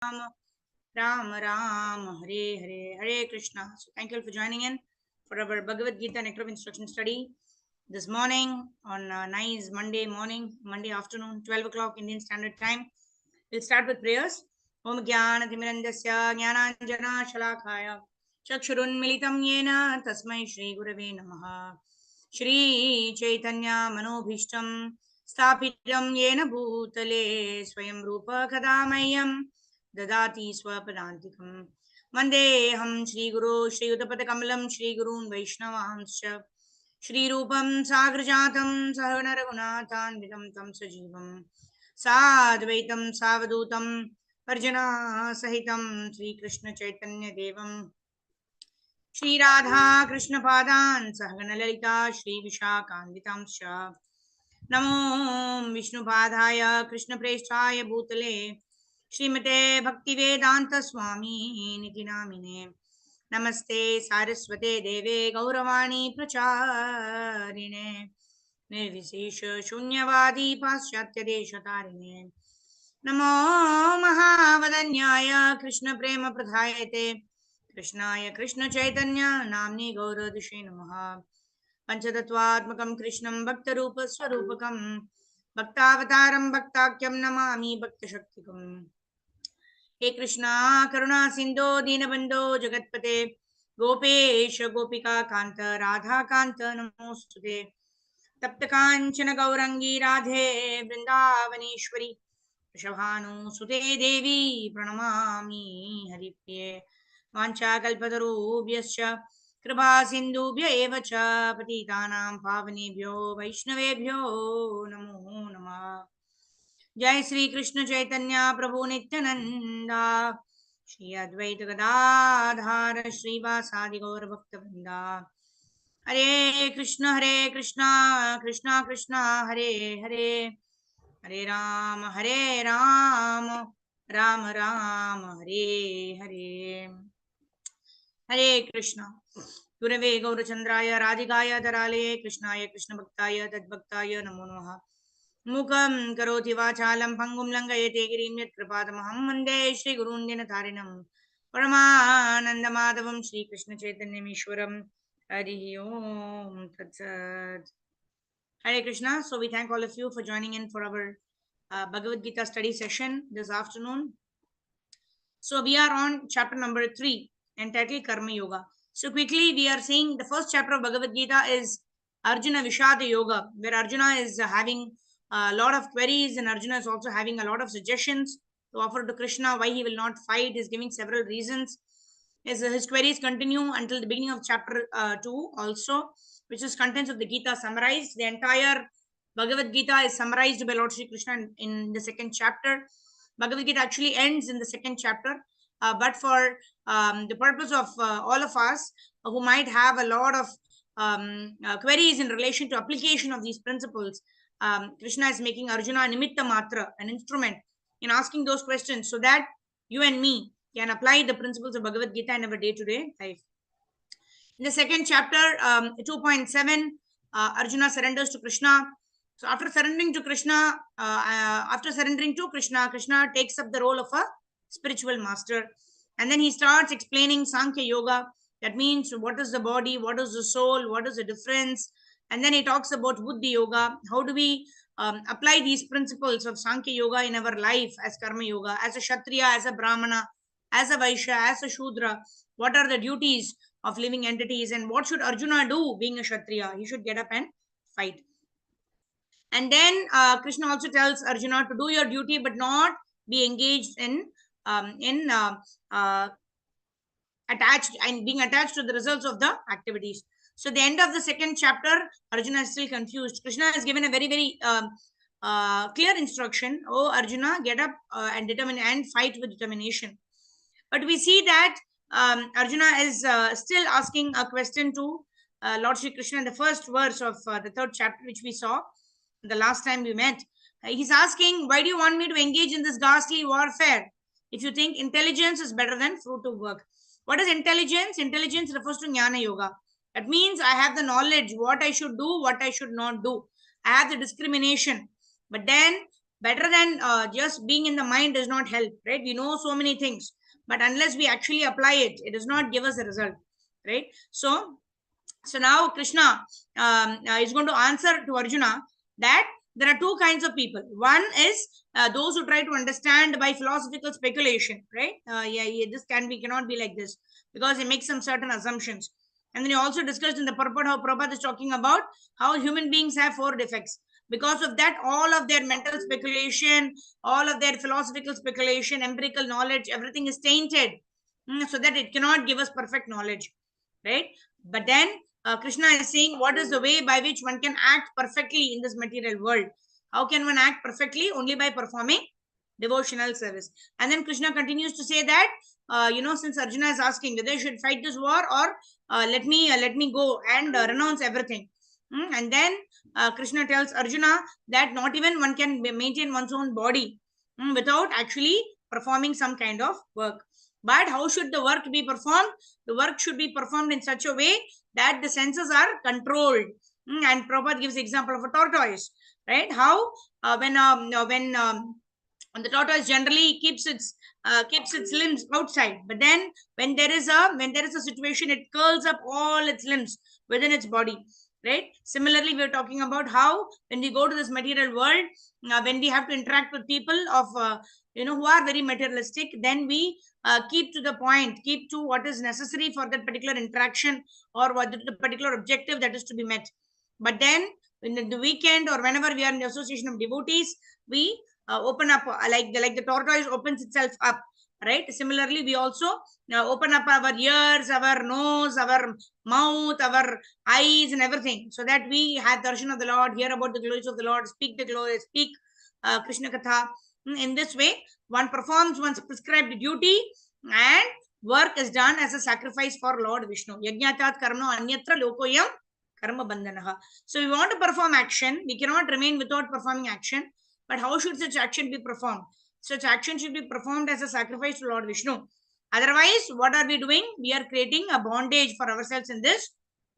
Ram Ram, Hare Hare, Hare Krishna. So thank you all for joining in for our Bhagavad Gita Nectar of Instruction study this morning on nice Monday morning, Monday afternoon, 12 o'clock Indian Standard Time. We'll start with prayers. Om Jnana Timirandasya Jnananjana Shalakaya Chakshurunmilitam Yena Tasmai Shri Gurave Namaha Shri Chaitanya Manobhishtam Sthapitam Yena Bhutale Swayam Rupa Kadamayam ददाति स्वपदान्तिकम् वन्देऽहं श्रीगुरो श्रीयुतपदकमलं श्रीगुरून् वैष्णवांश्च श्रीरूपं साग्रजातं सहगणरघुनाथान्वितं तं सजीवं साद्वैतं सावधूतं परिजनासहितं श्रीकृष्णचैतन्यदेवं श्रीराधा कृष्णपादान् सहगणललिता श्रीविशाखान्वितांश्च नमो विष्णुपादाय कृष्णप्रेष्ठाय भूतले श्रीमते भक्तिवेदांत स्वामी निति नामिने नमस्ते सारस्वते देवे गौरवाणी प्रचारिणे निर्विशेष शून्यवादी पाश्चात्य देशतारिणे नमो महावदन्याय कृष्ण प्रेम प्रधायते कृष्णाय कृष्ण चैतन्य नाम्नि गौरदिशे नमः पंचतत्वात्मकं कृष्णं भक्तरूप स्वरूपकं भक्तावतारं भक्ताख्यं नमामि भक्तशक्तिकम् हे कृष्णा करुणा सिंधो दीनबंधो जगतपते गोपेश गोपिका कांत राधा कांत नमोस्तुते तप्त कांचन गौरंगी राधे वृंदावनेश्वरी वृषभानुसुते देवी प्रणमामि हरिप्रिये वाञ्छाकल्पतरुभ्यश्च कृपा सिन्धुभ्य एव च पतितानां पावनेभ्यो वैष्णवेभ्यो नमो नमः जय श्री कृष्ण चैतन्य प्रभु नित्यानंदा श्री अद्वैत गदाधर श्रीवासादि गौर भक्त वृंदा हरे कृष्ण कृष्ण कृष्ण हरे हरे हरे राम राम राम हरे हरे हरे कृष्ण गुरवे गौरचंद्राय राधिकाय धरालये कृष्णाय कृष्ण भक्ताय तद्भक्ताय नमो नमः मूकं करोति वाचालं पङ्गुं लङ्घयते गिरिं यत्कृपातमहं वन्दे श्रीगुरून् दिनतारिणं परमानन्दमाधवं श्रीकृष्णचैतन्यमीश्वरं हरिः ओं तत्सत् Hare Krishna. So we thank all of you for joining in for our Bhagavad Gita study session this afternoon. So we are on chapter number 3 entitled Karma Yoga. So quickly we are seeing the first chapter of Bhagavad Gita is Arjuna Vishada Yoga, where Arjuna is having a lot of queries and Arjuna is also having a lot of suggestions to offer to Krishna why he will not fight. He is giving several reasons. His queries continue until the beginning of chapter 2 also, which is contents of the Gita summarized. The entire Bhagavad Gita is summarized by Lord Shri Krishna in the second chapter. Bhagavad Gita actually ends in the second chapter, but for the purpose of all of us who might have a lot of queries in relation to application of these principles, Krishna is making Arjuna nimitta matra, an instrument in asking those questions so that you and me can apply the principles of Bhagavad Gita in our day-to-day life. In the second chapter, 2.7, Arjuna surrenders to Krishna. So after surrendering to Krishna, Krishna takes up the role of a spiritual master. And then he starts explaining Sankhya Yoga. That means what is the body, what is the soul, what is the difference. And then he talks about Buddhi Yoga. How do we apply these principles of Sankhya Yoga in our life as Karma Yoga, as a Kshatriya, as a Brahmana, as a Vaishya, as a Shudra? What are the duties of living entities, and what should Arjuna do being a Kshatriya? He should get up and fight. And then Krishna also tells Arjuna to do your duty but not be engaged in attached and being attached to the results of the activities. So the end of the second chapter, Arjuna is still confused. Krishna has given a very clear instruction. Oh Arjuna, get up and determine and fight with determination. But we see that Arjuna is still asking a question to Lord Shri Krishna in the first verse of the third chapter, which we saw the last time we met. He's asking, why do you want me to engage in this ghastly warfare if you think intelligence is better than fruit of work? What is intelligence? Intelligence refers to Jnana Yoga. That means I have the knowledge, what I should do, what I should not do. I have the discrimination. But then Better than just being in the mind does not help, right? We know so many things, but unless we actually apply it, it does not give us a result, right? So now Krishna is going to answer to Arjuna that there are two kinds of people. One is those who try to understand by philosophical speculation, right? This cannot be like this, because it makes some certain assumptions. And then he also discussed in the purport how Prabhupada is talking about how human beings have four defects. Because of that, all of their mental speculation, all of their philosophical speculation, empirical knowledge, everything is tainted, so that it cannot give us perfect knowledge, right? But then Krishna is saying, what is the way by which one can act perfectly in this material world? How can one act perfectly? Only by performing devotional service. And then Krishna continues to say that, since Arjuna is asking whether I should fight this war or let me go and renounce everything. And then Krishna tells Arjuna that not even one can maintain one's own body without actually performing some kind of work. But how should the work be performed? The work should be performed in such a way that the senses are controlled. And Prabhupada gives the example of a tortoise, right? How when the tortoise generally keeps its limbs outside, but then when there is a situation, it curls up all its limbs within its body, right? Similarly, we are talking about how when we go to this material world, when we have to interact with people of who are very materialistic, then we keep to the point, keep to what is necessary for that particular interaction, or what the particular objective that is to be met. But then in the weekend, or whenever we are in the association of devotees, we open up, like the tortoise opens itself up, right? Similarly, we also open up our ears, our nose, our mouth, our eyes, and everything, so that we have darshan of the Lord, hear about the glories of the Lord, speak the glory, speak Krishna Katha. In this way, one performs one's prescribed duty, and work is done as a sacrifice for Lord Vishnu. Yajnatat karma anyatra lokoyam karma bandhanaha. So we want to perform action. We cannot remain without performing action. But how should such action be performed? Such action should be performed as a sacrifice to Lord Vishnu. Otherwise, what are we doing? We are creating a bondage for ourselves in this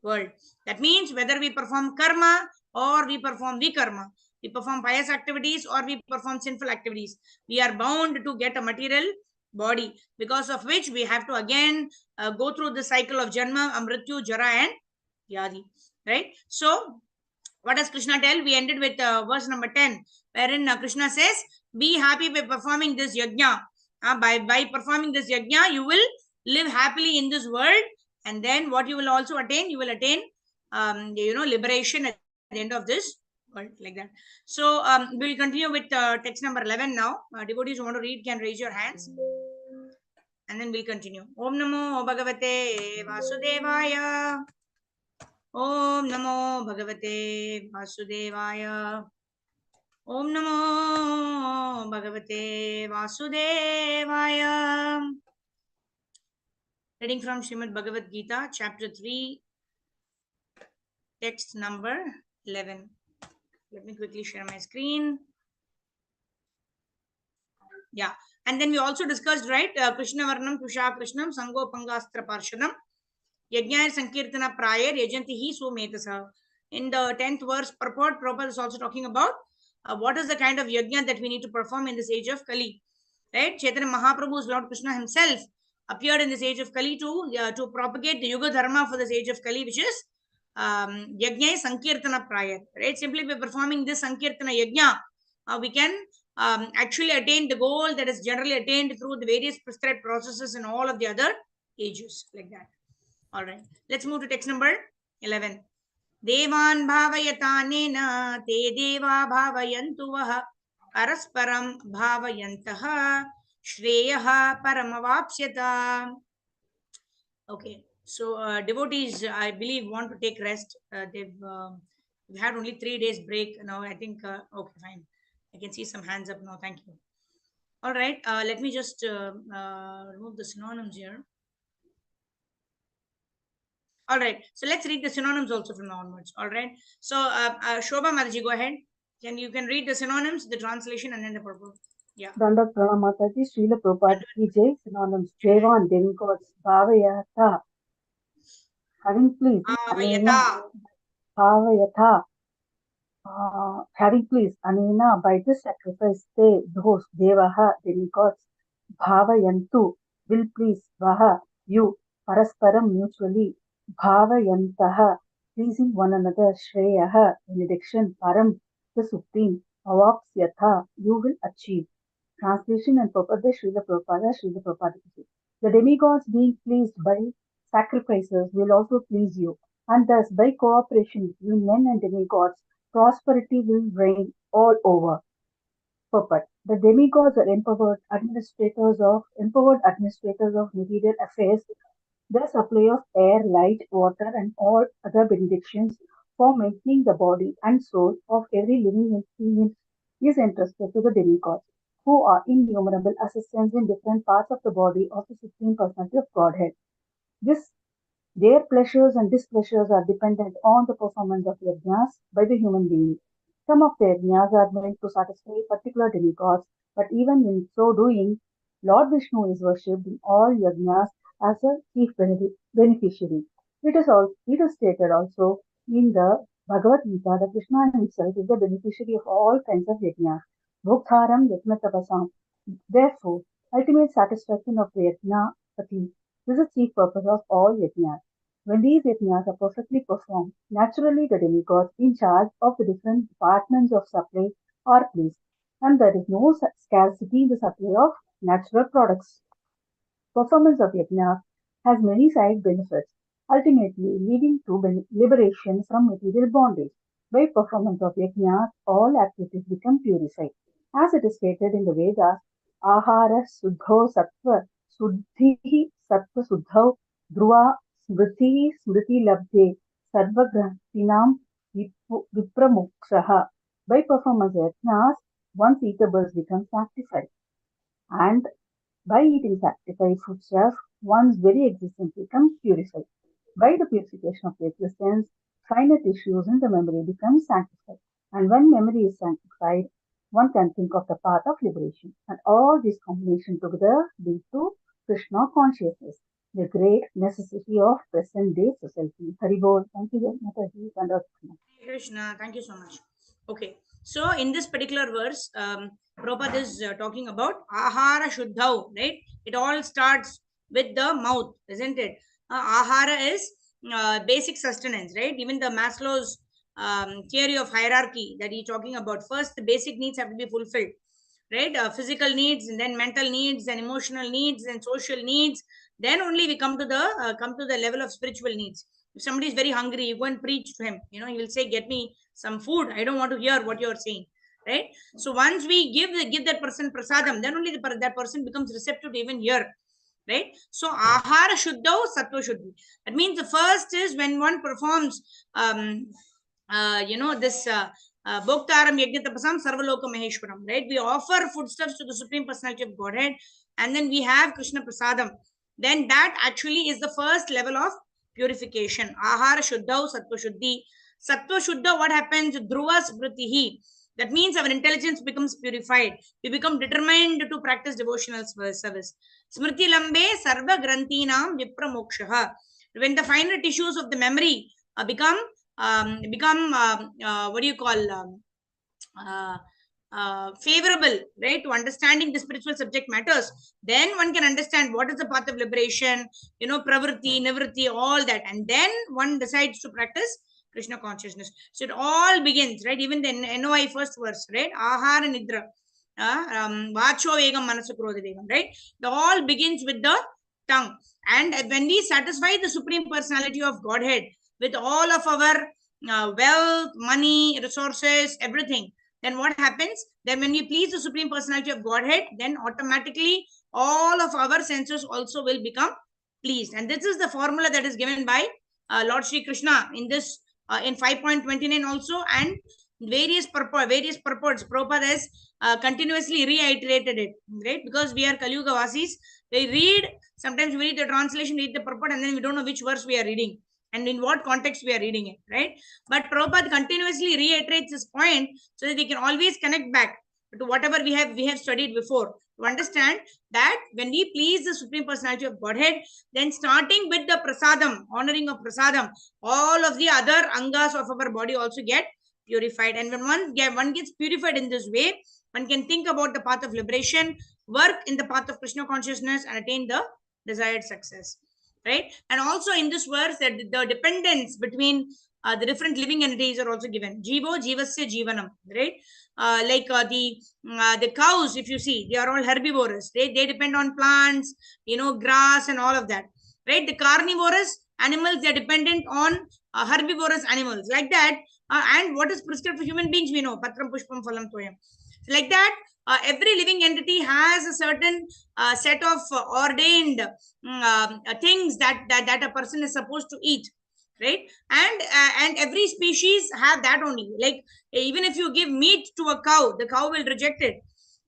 world. That means whether we perform karma or we perform vikarma, we perform pious activities or we perform sinful activities, we are bound to get a material body, because of which we have to again go through the cycle of janma, amrityu, jara, and yadi. Right? So, what does Krishna tell? We ended with verse number 10, wherein Krishna says, be happy by performing this yajna. By performing this yajna, you will live happily in this world. And then what you will also attain? You will attain, liberation at the end of this world, like that. So we'll continue with text number 11 now. Devotees who want to read can raise your hands. And then we'll continue. Om Namo Bhagavate Vasudevaya. Om Namo Bhagavate Vasudevaya. Om Namo Bhagavate Vasudevaya. Reading from Srimad Bhagavad Gita, chapter 3, text number 11. Let me quickly share my screen. Yeah. And then we also discussed, right? Krishna Varnam Kusha Krishnam Sango Pangastra Parshadam Yajna Sankirtana Prayer Yajantihi Sumetasa. In the 10th verse purport, Prabhupada is also talking about what is the kind of yajna that we need to perform in this age of Kali. Right? Chaitanya Mahaprabhu's Lord Krishna himself appeared in this age of Kali to propagate the Yuga Dharma for this age of Kali, which is Yajna Sankirtana Prayer. Right? Simply by performing this Sankirtana Yajna, we can actually attain the goal that is generally attained through the various prescribed processes in all of the other ages, like that. All right, let's move to text number 11. Devan bhavayatanena te deva bhavayantu vah parasparam bhavayantaha shreyaha paramavapsyata. Okay, so devotees, I believe, want to take rest. We've had only 3 days break now. I think okay, fine. I can see some hands up now. Thank you. All right, let me just remove the synonyms here. All right, so let's read the synonyms also from now onwards. All right, so Shobha Mataji, go ahead. You can read the synonyms, the translation, and then the purport. Yeah. Dandat Pranam Mataji, Srila Prabhupada ki jai. Synonyms: Devan, demigods. Bhavayata, having pleased. Bhavayata. Bhavayata, having pleased Anina by this sacrifice they, those Devaha, demigods, Bhavayantu, will please Vaha, you, Parasparam mutually, Bhavayantaha, pleasing one another, Shreyaha, benediction, Param, the supreme, Avapsyatha, you will achieve. Translation and purport by Srila Prabhupada, Srila Prabhupada. The demigods being pleased by sacrifices will also please you, and thus by cooperation between men and demigods, prosperity will reign all over. Purport. The demigods are empowered administrators of material affairs, the supply of air, light, water, and all other benedictions for maintaining the body and soul of every living being is entrusted to the demigods, who are innumerable assistants in different parts of the body of the Supreme Personality of Godhead. This their pleasures and displeasures are dependent on the performance of yajnas by the human being. Some of the yajnas are meant to satisfy particular demigods, but even in so doing, Lord Vishnu is worshipped in all yajnas as a chief beneficiary. It is stated also in the Bhagavad Gita that Krishna himself is the beneficiary of all kinds of yajnas. Bhoktaram yajna tapasam. Therefore, ultimate satisfaction of the yajnapati is the chief purpose of all yajnas. When these yajnas are perfectly performed, naturally the demigods in charge of the different departments of supply are pleased, and there is no scarcity in the supply of natural products. Performance of yajna has many side benefits, ultimately leading to liberation from material bondage. By performance of yajna, all activities become purified. As it is stated in the Vedas, ahara suddho sattva suddhi sattva suddho dhruva smriti smriti labde sarva grahtinam vipramokshaha. By performance of yajnas, one's eatables become sanctified, and by eating sacrificed foodstuff, one's very existence becomes purified. By the purification of the existence, finer tissues in the memory become sanctified. And when memory is sanctified, one can think of the path of liberation. And all these combinations together lead to Krishna consciousness, the great necessity of present day society. Haribol, thank you very much, Mataji, and Krishna, thank you so much. Okay, so in this particular verse, Prabhupada is talking about ahara shuddhau, right? It all starts with the mouth, isn't it? Ahara is basic sustenance, right? Even the Maslow's theory of hierarchy that he's talking about, first the basic needs have to be fulfilled, right? Physical needs, and then mental needs, and emotional needs, and social needs. Then only we come to the level of spiritual needs. If somebody is very hungry, you go and preach to him. You know, he will say, "Get me some food. I don't want to hear what you are saying." Right. So once we give that person prasadam, then only that person becomes receptive to even hear. Right. So ahara shuddha, sattva shuddhi. That means the first is when one performs, this. Bhoktaram Yajnatapasam Sarvaloka Maheshwaram, right? We offer foodstuffs to the Supreme Personality of Godhead, and then we have Krishna Prasadam. Then that actually is the first level of purification. Ahara Shuddha, Sattva Shuddhi. Sattva Shuddha, what happens? Dhruva Smritihi. That means our intelligence becomes purified. We become determined to practice devotional service. Smriti Lambe Sarva Grantinam Vipramokshaha. When the finer tissues of the memory become what do you call uh, favorable, right, to understanding the spiritual subject matters, then one can understand what is the path of liberation, pravritti, nivritti, all that, and then one decides to practice Krishna consciousness. So it all begins, right? Even the NOI first verse, right? Ahara nidra, vacho vegam manasu krodha vegam, right? It all begins with the tongue. And when we satisfy the Supreme Personality of Godhead with all of our wealth, money, resources, everything, then what happens? Then when we please the Supreme Personality of Godhead, then automatically all of our senses also will become pleased. And this is the formula that is given by Lord Sri Krishna in this in 5.29 also, and various purports. Prabhupada has continuously reiterated it, right? Because we are Kalyuga Vasis, we read, sometimes we read the translation, read the purport, and then we don't know which verse we are reading and in what context we are reading it, right? But Prabhupada continuously reiterates this point so that we can always connect back to whatever we have studied before, to understand that when we please the Supreme Personality of Godhead, then starting with the prasadam, honoring of prasadam, all of the other angas of our body also get purified. And when one gets purified in this way, one can think about the path of liberation, work in the path of Krishna consciousness, and attain the desired success. Right? And also in this verse, that the dependence between the different living entities are also given. Jivo jivasya jivanam. Right? Like the cows, if you see, they are all herbivorous. They depend on plants, grass and all of that. Right? The carnivorous animals, they are dependent on herbivorous animals. Like that, and what is prescribed for human beings, we know patram pushpam phalam toyam. Like that, every living entity has a certain set of ordained things that a person is supposed to eat, right? And every species have that only. Like, even if you give meat to a cow, the cow will reject it,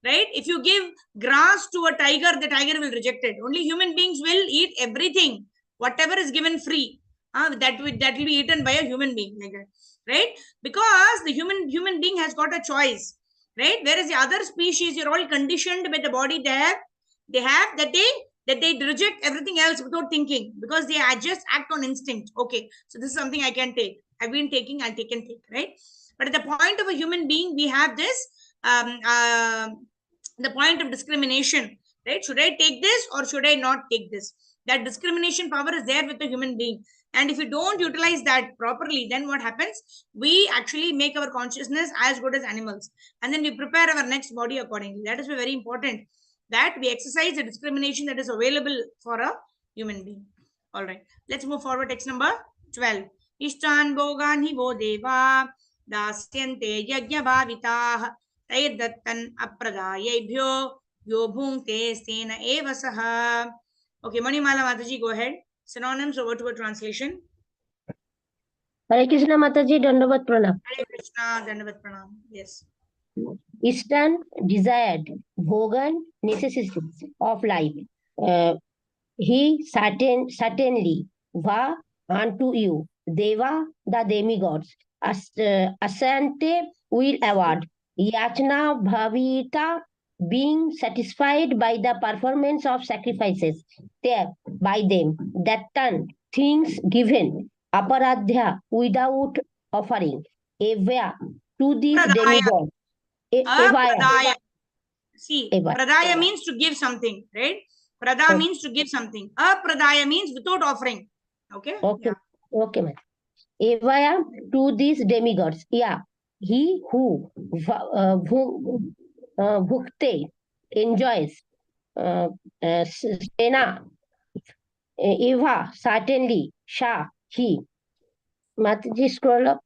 right? If you give grass to a tiger, the tiger will reject it. Only human beings will eat everything, whatever is given free. That will be eaten by a human being, like that, right? Because the human being has got a choice, right? Whereas the other species, you're all conditioned by the body they have that they reject everything else without thinking, because they just act on instinct. Okay, so this is something I can take. I've been taking, I'll take and take, right? But at the point of a human being, we have this um, uh, the point of discrimination, right? Should I take this or should I not take this? That discrimination power is there with the human being. And if we don't utilize that properly, then what happens? We actually make our consciousness as good as animals. And then we prepare our next body accordingly. That is very important, that we exercise the discrimination that is available for a human being. All right, let's move forward. Text number 12. Ishtan bogan hi vo deva dasyante yajna bhavitah taydattan apradayebhyo yo bhungte sena eva saha. Okay, Manimala Mataji, go ahead. Synonyms over to a translation. Hare Krishna Mataji, Dandavat Pranam. Hare Krishna, Dandavat Pranam. Yes. Eastern desired, Bhogan necessities of life. He certainly va unto you, Deva the demigods, Asante will award, Yachna Bhavita being satisfied by the performance of sacrifices there by them, that turn things given, Aparadhya without offering, Evya to this Pradaya. demigod. Pradaya. See, Evaya. pradaya means to give something, right? Prada means to give something. Pradaya means without offering. Okay? Okay, Yeah. okay, ma'am. Evaya to these demigods. Yeah, he who bhukte enjoys Sena Eva certainly Shah he. Mataji scroll up.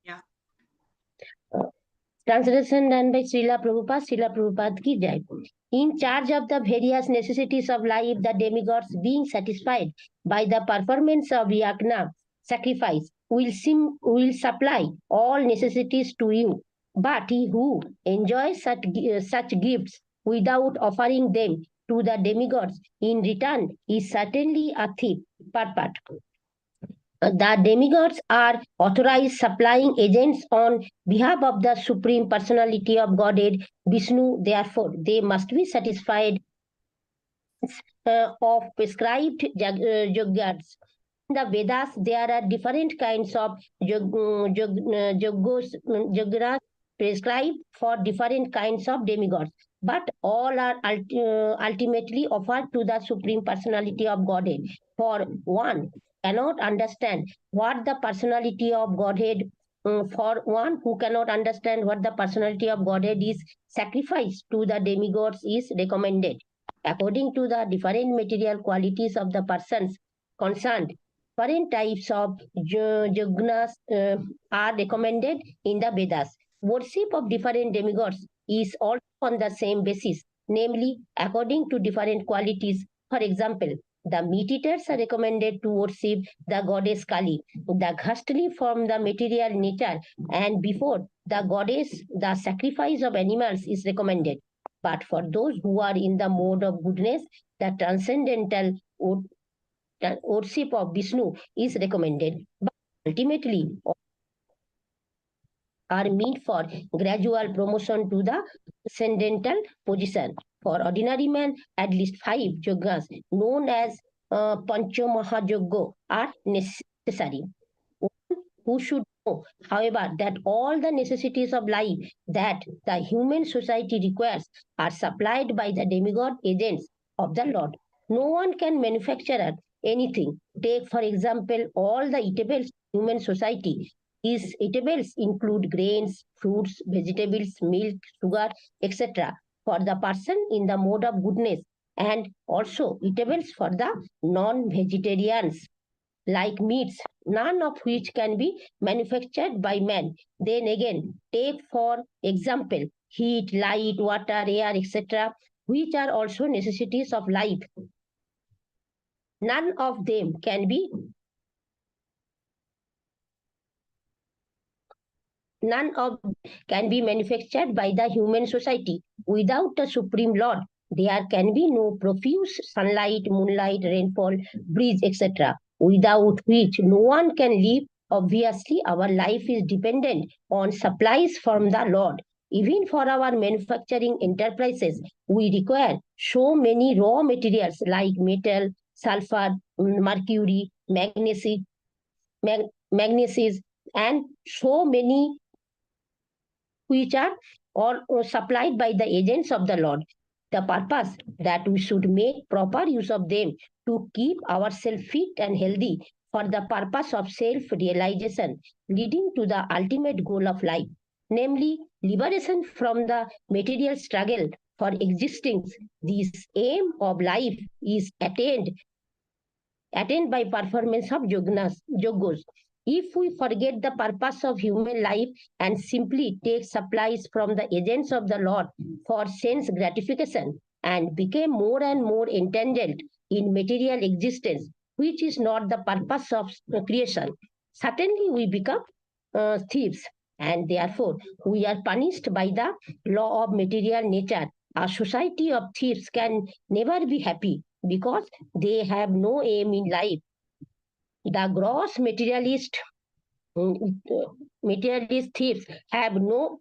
Yeah. Translation done by Srila Prabhupada. Srila Prabhupada ki jai. In charge of the various necessities of life, the demigods being satisfied by the performance of yagna, sacrifice, will supply all necessities to you. But he who enjoys such gifts without offering them to the demigods in return is certainly a thief. Part. The demigods are authorized supplying agents on behalf of the Supreme Personality of Godhead, Vishnu. Therefore, they must be satisfied of prescribed yogas. In the Vedas, there are different kinds of yogas prescribed for different kinds of demigods, but all are ultimately offered to the Supreme Personality of Godhead. For one cannot understand what the personality of Godhead, for one who cannot understand what the personality of Godhead is, sacrifice to the demigods is recommended. According to the different material qualities of the persons concerned, different types of yagnas are recommended in the Vedas. Worship of different demigods is also on the same basis, namely according to different qualities. For example, the meat eaters are recommended to worship the goddess Kali, the ghastly from the material nature, and before the goddess, the sacrifice of animals is recommended. But for those who are in the mode of goodness, the transcendental worship of Vishnu is recommended. But ultimately, are meant for gradual promotion to the transcendental position. For ordinary man, at least 5 yogas, known as Panchamahayoga, are necessary. One who should However, that all the necessities of life that the human society requires are supplied by the demigod agents of the Lord. No one can manufacture anything. Take, for example, all the eatables human society. These eatables include grains, fruits, vegetables, milk, sugar, etc. for the person in the mode of goodness, and also eatables for the non-vegetarians like meats, none of which can be manufactured by man. Then again, take for example heat, light, water, air, etc., which are also necessities of life. None of them can be none of can be manufactured by the human society. Without the Supreme Lord, there can be no profuse sunlight, moonlight, rainfall, breeze, etc., without which no one can live. Obviously, our life is dependent on supplies from the Lord. Even for our manufacturing enterprises, we require so many raw materials like metal, sulfur, mercury, magnesium, and so many which are or supplied by the agents of the Lord. The purpose that we should make proper use of them to keep ourselves fit and healthy for the purpose of self-realization, leading to the ultimate goal of life, namely liberation from the material struggle for existence. This aim of life is attained by performance of yogos. If we forget the purpose of human life and simply take supplies from the agents of the Lord for sense gratification and become more and more entangled in material existence, which is not the purpose of creation, certainly we become thieves, and therefore we are punished by the law of material nature. A society of thieves can never be happy because they have no aim in life. The gross materialist thieves have no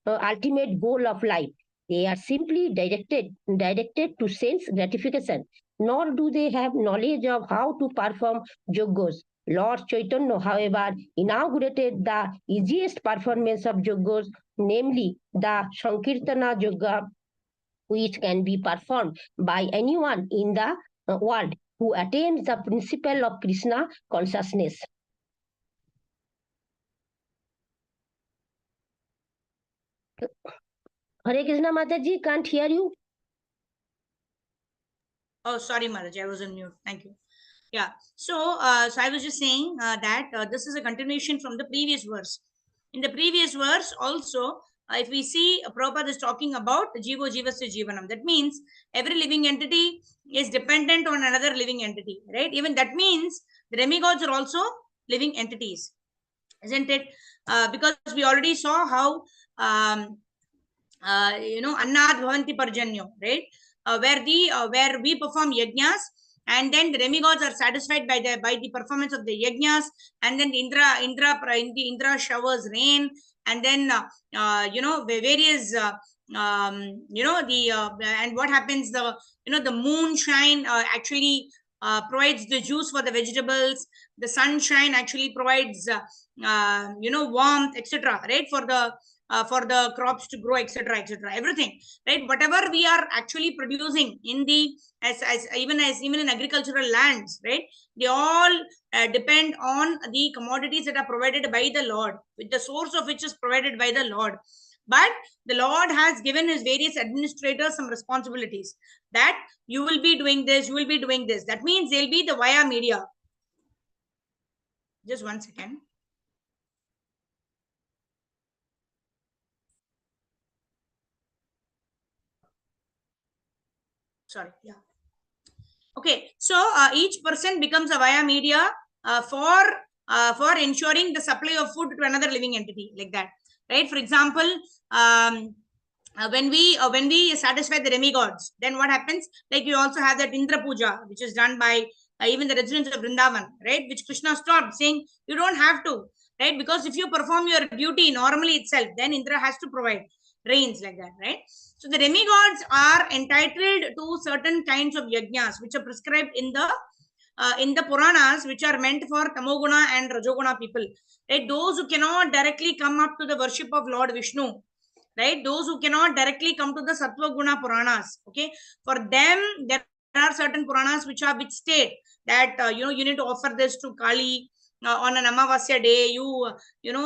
ultimate goal of life. They are simply directed to sense gratification, nor do they have knowledge of how to perform yogos. Lord Chaitanya, however, inaugurated the easiest performance of yogos, namely the Sankirtana Yoga, which can be performed by anyone in the world who attains the principle of Krishna consciousness. Hare Krishna Mataji, can't hear you. Oh, sorry, Maharaj, I was on mute. Thank you. Yeah. So, so I was just saying that this is a continuation from the previous verse. In the previous verse, also, if we see Prabhupada is talking about Jivo Jivasya Jivanam. That means every living entity is dependent on another living entity, right? Even that means the demigods are also living entities, isn't it? Because we already saw how annad bhavanti parjanyo, right? Where we perform yajnas, and then the demigods are satisfied by the performance of the yajnas, and then the Indra showers rain, and then various the and what happens, the moonshine actually provides the juice for the vegetables. The sunshine actually provides warmth, etc., right, for the crops to grow, etc., etc., everything, right? Whatever we are actually producing in the as even in agricultural lands, right, they all depend on the commodities that are provided by the Lord, with the source of which is provided by the Lord. But the Lord has given his various administrators some responsibilities, that you will be doing this, you will be doing this. That means they'll be the via media. Just 1 second. Sorry. Yeah. Okay, so each person becomes a via media for ensuring the supply of food to another living entity, like that, right? For example, when we satisfy the demigods, then what happens? Like, you also have that Indra Puja, which is done by even the residents of Vrindavan, right? Which Krishna stopped, saying you don't have to, right? Because if you perform your duty normally itself, then Indra has to provide rains, like that, right? So the demigods are entitled to certain kinds of yajnas which are prescribed in the in the Puranas, which are meant for Tamoguna and Rajoguna people, right? Those who cannot directly come up to the worship of Lord Vishnu, right? Those who cannot directly come to the Sattva Guna Puranas, okay? For them, there are certain Puranas which state that, you need to offer this to Kali on an Amavasya day. You do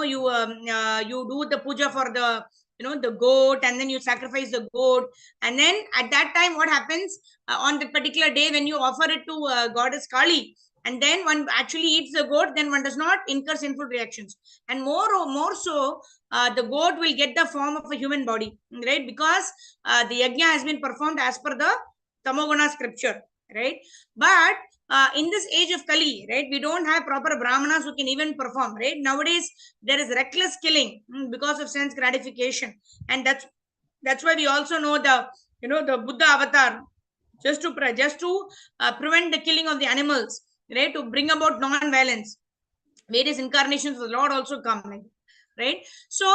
the puja for the, the goat, and then you sacrifice the goat. And then at that time, what happens on the particular day when you offer it to goddess Kali, and then one actually eats the goat, then one does not incur sinful reactions. And more so, the goat will get the form of a human body, right? Because the yajna has been performed as per the Tamoguna scripture, right? But in this age of Kali, right, we don't have proper Brahmanas who can even perform, right? Nowadays, there is reckless killing because of sense gratification. And that's why we also know the Buddha avatar, just to prevent the killing of the animals, right? To bring about non-violence. Various incarnations of the Lord also come, right? So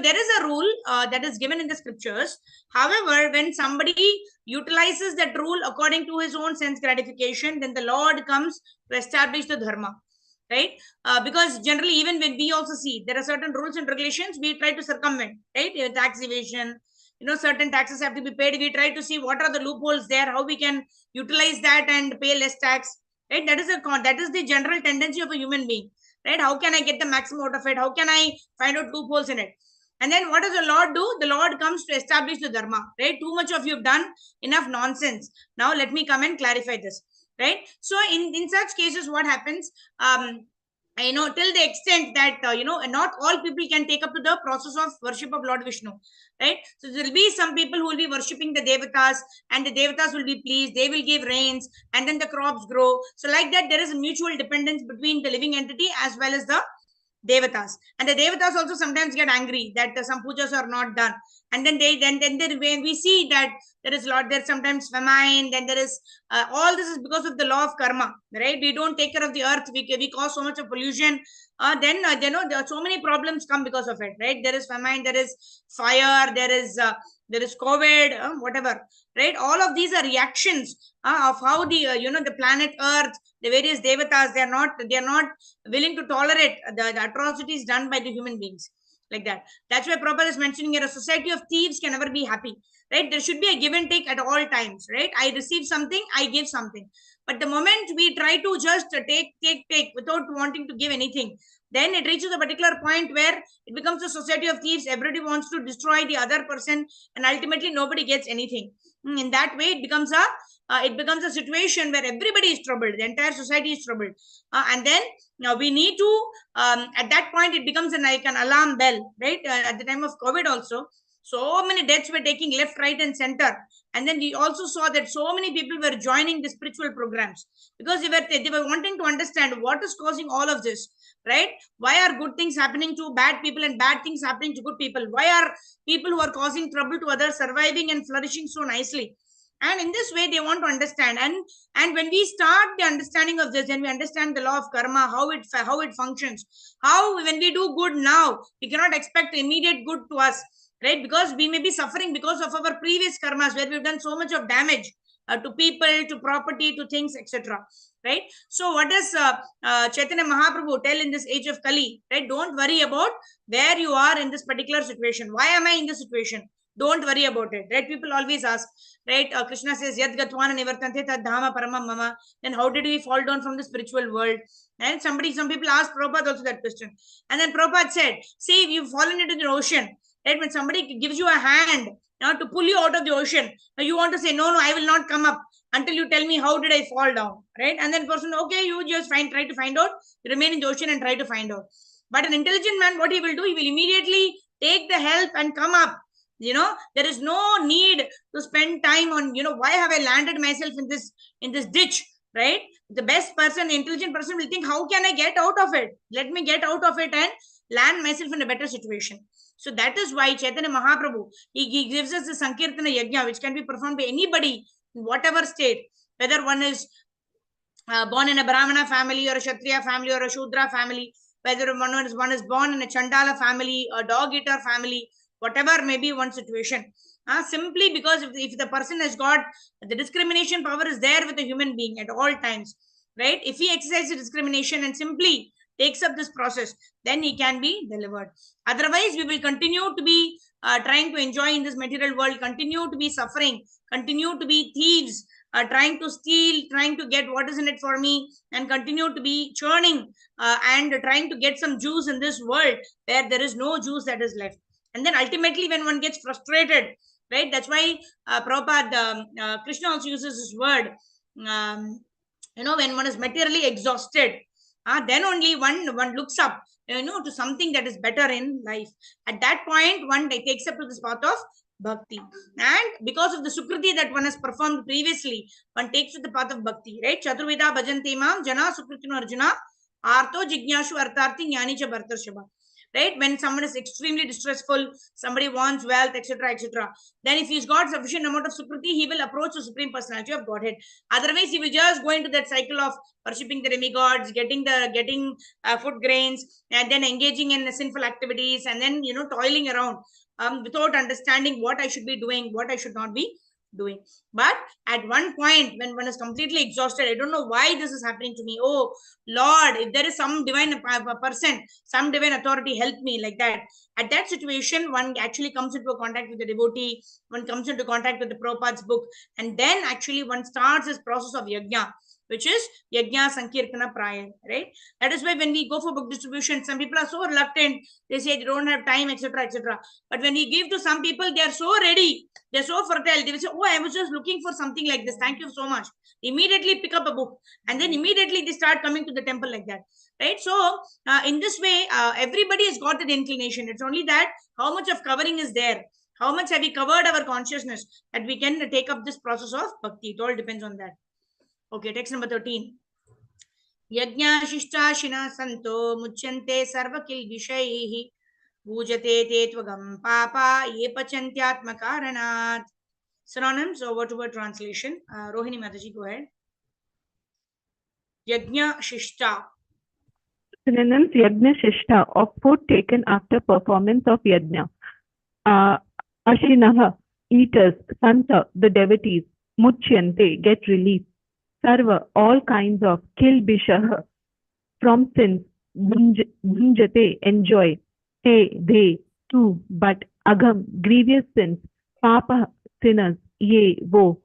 there is a rule that is given in the scriptures. However, when somebody utilizes that rule according to his own sense gratification, then the Lord comes to establish the dharma, right? Because generally, even when we also see there are certain rules and regulations, we try to circumvent, right? Tax evasion, certain taxes have to be paid. We try to see what are the loopholes there, how we can utilize that and pay less tax, right? That is the general tendency of a human being, right? How can I get the maximum out of it? How can I find out loopholes in it? And then what does the Lord do? The Lord comes to establish the dharma, right? Too much of you've done, enough nonsense. Now let me come and clarify this, right? So in such cases, what happens? Till the extent that not all people can take up to the process of worship of Lord Vishnu, right? So there will be some people who will be worshipping the devatas, and the devatas will be pleased, they will give rains, and then the crops grow. So like that, there is a mutual dependence between the living entity as well as the devatas. And the devatas also sometimes get angry that some pujas are not done. And then when we see that there's sometimes famine, then there is all this is because of the law of karma, right? We don't take care of the earth, we cause so much of pollution. Then there are so many problems come because of it, right? There is famine, there is fire, there is COVID, whatever, right? All of these are reactions of how the planet earth, the various devatas, they are not willing to tolerate the atrocities done by the human beings, like that. That's why Prabhupada is mentioning here, a society of thieves can never be happy, right? There should be a give and take at all times, right? I receive something, I give something. But the moment we try to just take without wanting to give anything, then it reaches a particular point where it becomes a society of thieves. Everybody wants to destroy the other person, and ultimately nobody gets anything. In that way, it becomes a situation where everybody is troubled, the entire society is troubled. And then we need to, at that point, it becomes like an alarm bell, right? At the time of COVID also, so many deaths were taking left, right, and center. And then we also saw that so many people were joining the spiritual programs because they were wanting to understand what is causing all of this, right? Why are good things happening to bad people and bad things happening to good people? Why are people who are causing trouble to others surviving and flourishing so nicely? And in this way, they want to understand. And when we start the understanding of this, then we understand the law of karma, how it functions. How when we do good now, we cannot expect immediate good to us, right? Because we may be suffering because of our previous karmas, where we've done so much of damage to people, to property, to things, etc. Right? So what does Chaitanya Mahaprabhu tell in this age of Kali? Right? Don't worry about where you are in this particular situation. Why am I in this situation? Don't worry about it, right? People always ask, right? Krishna says, Yad Gatvana Nivartante Tad Dhama Paramam Mama. Then how did we fall down from the spiritual world? And some people asked Prabhupada also that question. And then Prabhupada said, see, you've fallen into the ocean, right? When somebody gives you a hand now to pull you out of the ocean, now you want to say, no, I will not come up until you tell me how did I fall down, right? And then person, okay, you just try to find out, remain in the ocean and try to find out. But an intelligent man, what he will do, he will immediately take the help and come up. There is no need to spend time on, why have I landed myself in this ditch, right? The best person, the intelligent person will think, how can I get out of it? Let me get out of it and land myself in a better situation. So that is why Chaitanya Mahaprabhu, he gives us the Sankirtana Yajna, which can be performed by anybody in whatever state, whether one is born in a Brahmana family or a Kshatriya family or a Shudra family, whether one is born in a Chandala family, a dog eater family, whatever may be one situation. Simply because if the person has got the discrimination power is there with a human being at all times. right? If he exercises discrimination and simply takes up this process, then he can be delivered. Otherwise, we will continue to be trying to enjoy in this material world, continue to be suffering, continue to be thieves, trying to steal, trying to get what is in it for me, and continue to be churning and trying to get some juice in this world where there is no juice that is left. And then ultimately, when one gets frustrated, right? That's why Prabhupada, Krishna also uses this word. Um, when one is materially exhausted, then only one looks up, to something that is better in life. At that point, one takes up to this path of bhakti, and because of the sukriti that one has performed previously, one takes to the path of bhakti, right? Chaturveda bhajanti mam jana sukritino arjuna artho jignashu artharthi jnani cha bhartarshava. Right? When someone is extremely distressful, somebody wants wealth, etc., etc., then if he's got sufficient amount of sukriti, he will approach the supreme personality of Godhead. Otherwise, he will just go into that cycle of worshipping the demigods, getting food grains, and then engaging in sinful activities, and then toiling around without understanding what I should be doing, what I should not be doing. But at one point, when one is completely exhausted, I don't know why this is happening to me. Oh Lord, if there is some divine person, some divine authority, help me, like that. At that situation, one actually comes into a contact with the devotee, one comes into contact with the Prabhupada's book, and then actually one starts this process of yajna, which is yajna sankirtana prayer, right? That is why when we go for book distribution, some people are so reluctant. They say they don't have time, etc., etc. But when we give to some people, they are so ready, they're so fertile. They will say, "Oh, I was just looking for something like this. Thank you so much." Immediately pick up a book, and then immediately they start coming to the temple, like that, right? So in this way, everybody has got that inclination. It's only that how much of covering is there, how much have we covered our consciousness that we can take up this process of bhakti. It all depends on that. Okay, text number 13. यज्ञाशिष्टाशिनः सन्तो मुच्यन्ते सर्वकिल्बिषैः पूजते ते त्वगं पापा ये पचन्त्यात्मकारणात्. Synonyms or word to word translation. Rohini Mataji, go ahead. Yajna Shishta. Synonyms: Yajna Shishta, of food taken after performance of Yajna. Ashinaha, eaters. Santa, the devotees. Muchyante, get relief. Sarva, all kinds of. Kilbishah, from sins. Bhunjate, enjoy. Te, they, too, but. Agam, grievous sins. Papa, sinners. Ye, wo.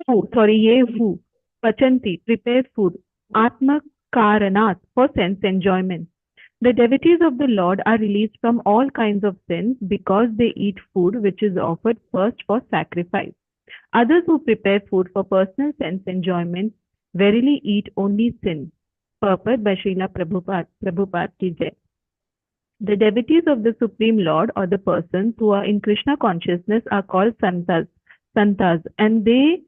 Ye, who. Pachanti, prepare food. Atma, karanat, for sense enjoyment. The devotees of the Lord are released from all kinds of sins because they eat food which is offered first for sacrifice. Others who prepare food for personal sense enjoyment verily eat only sin. Purport by Srila Prabhupada ki Jai. The devotees of the Supreme Lord, or the persons who are in Krishna consciousness, are called santas, and they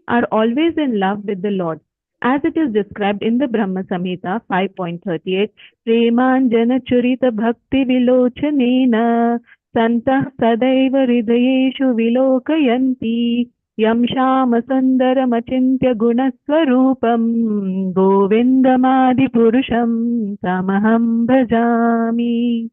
are always in love with the Lord. As it is described in the Brahma Samhita 5.38, Premanjana Churita Bhakti Vilochanena Santah Sadaiva Hridayeshu Vilokayanti Yam Shama Sundaram Achintya Gunaswarupam Govindamadi Purusham Tamaham Bhajami.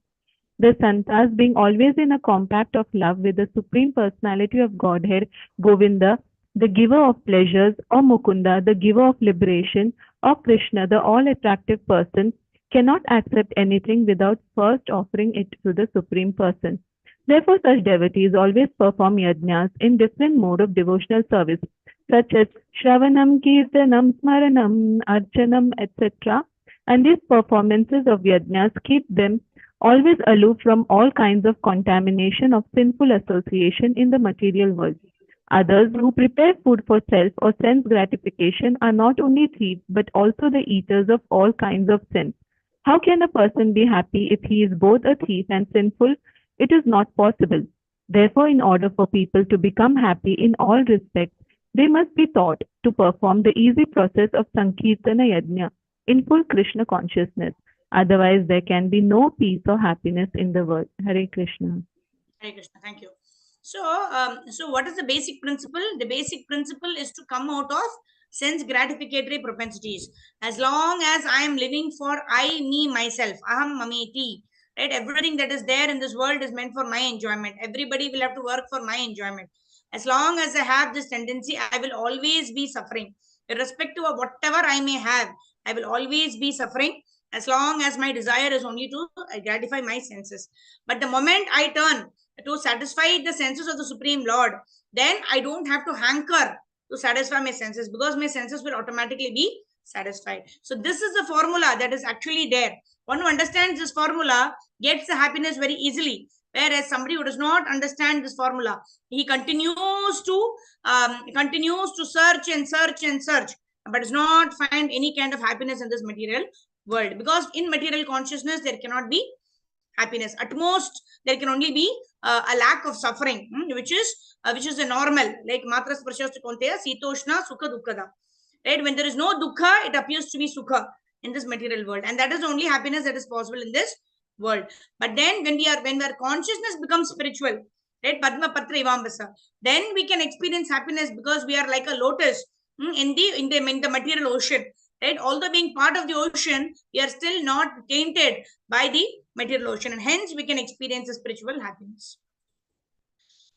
The santas, being always in a compact of love with the Supreme Personality of Godhead, Govinda, the giver of pleasures, or Mukunda, the giver of liberation, or Krishna, the all-attractive person, cannot accept anything without first offering it to the Supreme Person. Therefore, such devotees always perform yajnas in different mode of devotional service, such as Shravanam, Kirtanam, Smaranam, Archanam, etc. And these performances of yajnas keep them always aloof from all kinds of contamination of sinful association in the material world. Others who prepare food for self or sense gratification are not only thieves but also the eaters of all kinds of sin. How can a person be happy if he is both a thief and sinful? It is not possible. Therefore, in order for people to become happy in all respects, they must be taught to perform the easy process of Sankirtana Yajna in full Krishna consciousness. Otherwise, there can be no peace or happiness in the world. Hare Krishna. Hare Krishna. Thank you. So, what is the basic principle? The basic principle is to come out of sense gratificatory propensities. As long as I am living for I, me, myself, aham, mamiti, right? Everything that is there in this world is meant for my enjoyment. Everybody will have to work for my enjoyment. As long as I have this tendency, I will always be suffering. irrespective of whatever I may have, I will always be suffering as long as my desire is only to gratify my senses. But the moment I turn to satisfy the senses of the Supreme Lord, then I don't have to hanker to satisfy my senses, because my senses will automatically be satisfied. So this is the formula that is actually there. One who understands this formula gets the happiness very easily, whereas somebody who does not understand this formula, he continues to search and search and search, but does not find any kind of happiness in this material world, because in material consciousness there cannot be happiness. At most there can only be a lack of suffering, which is the normal, like matra sparshastu konteya sitoshna sukha dukkada, right? When there is no dukkha, it appears to be sukha in this material world, and that is the only happiness that is possible in this world. But then when our consciousness becomes spiritual, right, padma patra ivambasa, then we can experience happiness, because we are like a lotus in the material ocean, right? Although being part of the ocean, we are still not tainted by the material ocean, and hence we can experience a spiritual happiness.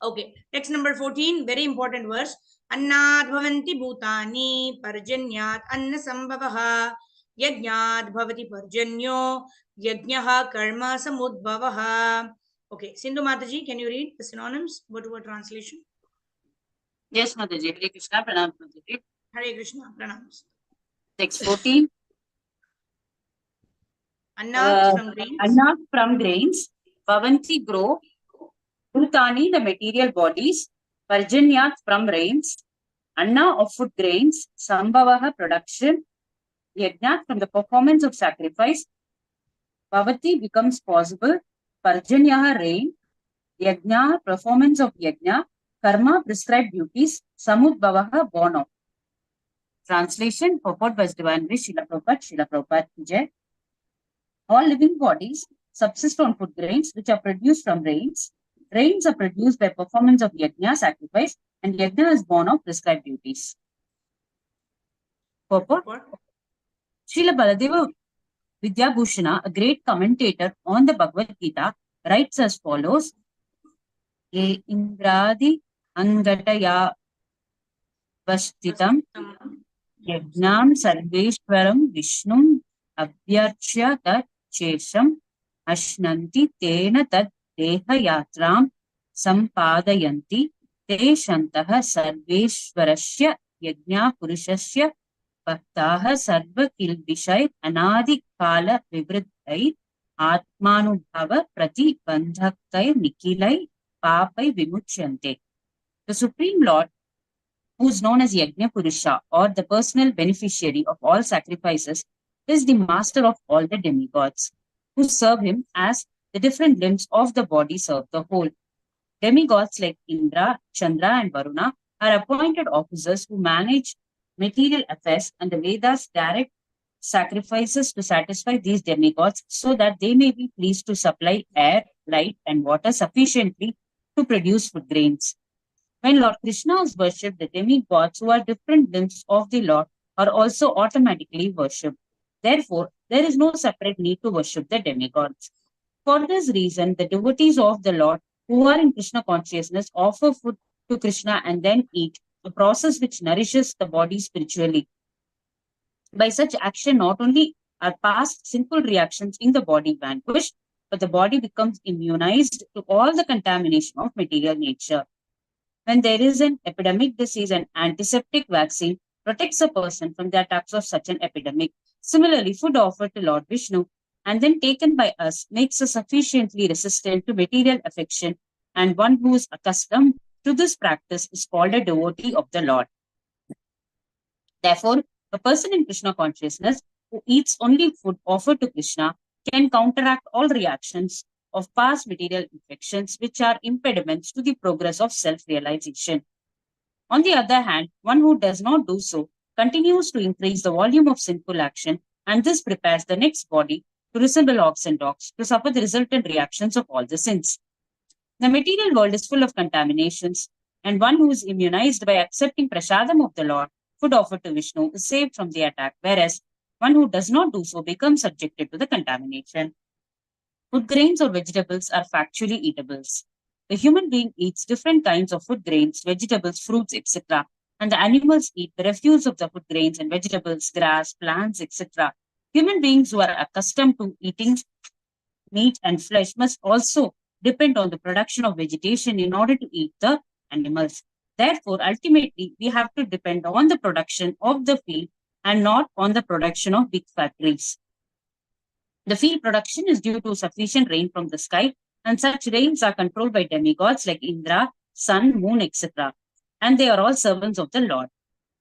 Okay, text number 14, very important verse. Annad bhavanti bhutani parjanyat anna sambhavah yajnat bhavati parjanyo yajnah karma samudbhavah. Okay, Sindhu Mataji, can you read the synonyms, word to word translation? Yes, Mataji. Hare Krishna, Pranam Mataji. Hare Krishna, pranams. Text 14. Annat from grains. Annat from grains. Bhavanti grow. Bhutani, the material bodies. Parjanyat from rains. Anna of food grains. Sambhavaha production. Yajnat from the performance of sacrifice. Bhavati becomes possible. Parjanyaha rain. Yajna performance of yajna. Karma prescribed duties. Samudbhavaha born of. Translation purport by Divine Wish Srila Prabhupada Ki Jai. All living bodies subsist on food grains which are produced from rains. Rains are produced by performance of yajna, sacrifice, and yajna is born of prescribed duties. Purport. Srila Baladeva Vidyabhushana, a great commentator on the Bhagavad Gita, writes as follows: Ye Indradi Angataya Vastitam Yajnam Sarveshwaram Vishnum Abhyarchya Tat Chesham Ashnanti Tena Tad Deha Yatram Sampadayanti Te Shantaha Sarveshwarasya Yajna Purushasya Bhaktaha Sarva Kilbishai Anadi Kala Vivriddhai Atmanubhava Prati Bandhaktai Nikilai Papai Vimuchyante. The Supreme Lord, who is known as Yajna Purusha, or the personal beneficiary of all sacrifices, is the master of all the demigods, who serve him as the different limbs of the body serve the whole. Demigods like Indra, Chandra, and Varuna are appointed officers who manage material affairs, and the Vedas direct sacrifices to satisfy these demigods so that they may be pleased to supply air, light, and water sufficiently to produce food grains. When Lord Krishna is worshipped, the demigods, who are different limbs of the Lord, are also automatically worshipped. Therefore, there is no separate need to worship the demigods. For this reason, the devotees of the Lord who are in Krishna consciousness offer food to Krishna and then eat, a process which nourishes the body spiritually. By such action, not only are past sinful reactions in the body vanquished, but the body becomes immunized to all the contamination of material nature. When there is an epidemic disease, an antiseptic vaccine protects a person from the attacks of such an epidemic. Similarly, food offered to Lord Vishnu and then taken by us makes us sufficiently resistant to material affection, and one who is accustomed to this practice is called a devotee of the Lord. Therefore, a person in Krishna consciousness who eats only food offered to Krishna can counteract all reactions of past material infections which are impediments to the progress of self-realization. On the other hand, one who does not do so continues to increase the volume of sinful action, and this prepares the next body to resemble ox and dogs to suffer the resultant reactions of all the sins. The material world is full of contaminations, and one who is immunized by accepting prasadam of the Lord, food offered to Vishnu, is saved from the attack, whereas one who does not do so becomes subjected to the contamination. Food grains or vegetables are factually eatables. The human being eats different kinds of food grains, vegetables, fruits, etc., and the animals eat the refuse of the food grains and vegetables, grass, plants, etc. Human beings who are accustomed to eating meat and flesh must also depend on the production of vegetation in order to eat the animals. Therefore, ultimately, we have to depend on the production of the field and not on the production of big factories. The field production is due to sufficient rain from the sky, and such rains are controlled by demigods like Indra, sun, moon, etc. And they are all servants of the Lord.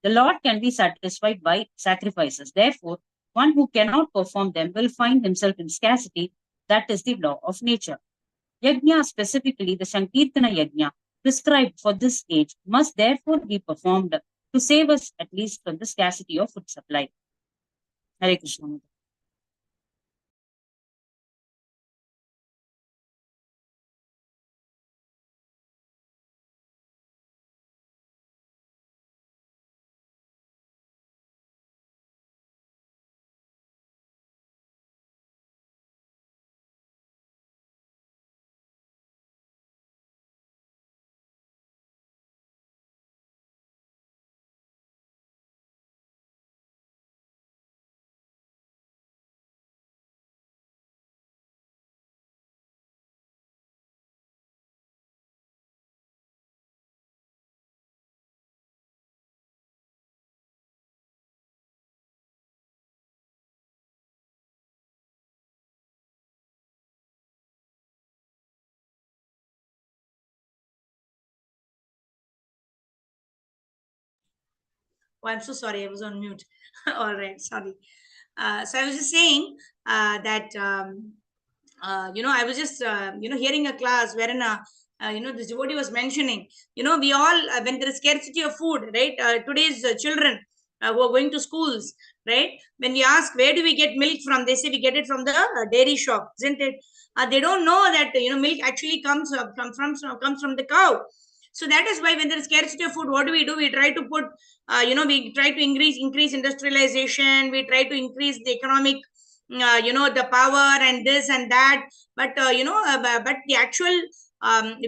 The Lord can be satisfied by sacrifices. Therefore, one who cannot perform them will find himself in scarcity. That is the law of nature. Yajna, specifically the Sankirtana Yajna, prescribed for this age, must therefore be performed to save us at least from the scarcity of food supply. Hare Krishna. Oh, I'm so sorry, I was on mute. All right, sorry. So I was just saying that I was just hearing a class wherein this devotee was mentioning, we all when there is scarcity of food, right? Today's children who are going to schools, right? When we ask where do we get milk from, they say we get it from the dairy shop, isn't it? They don't know that milk actually comes from the cow. So that is why when there is scarcity of food, what do? We try to put, we try to increase industrialization. We try to increase the economic, the power and this and that. But but the actual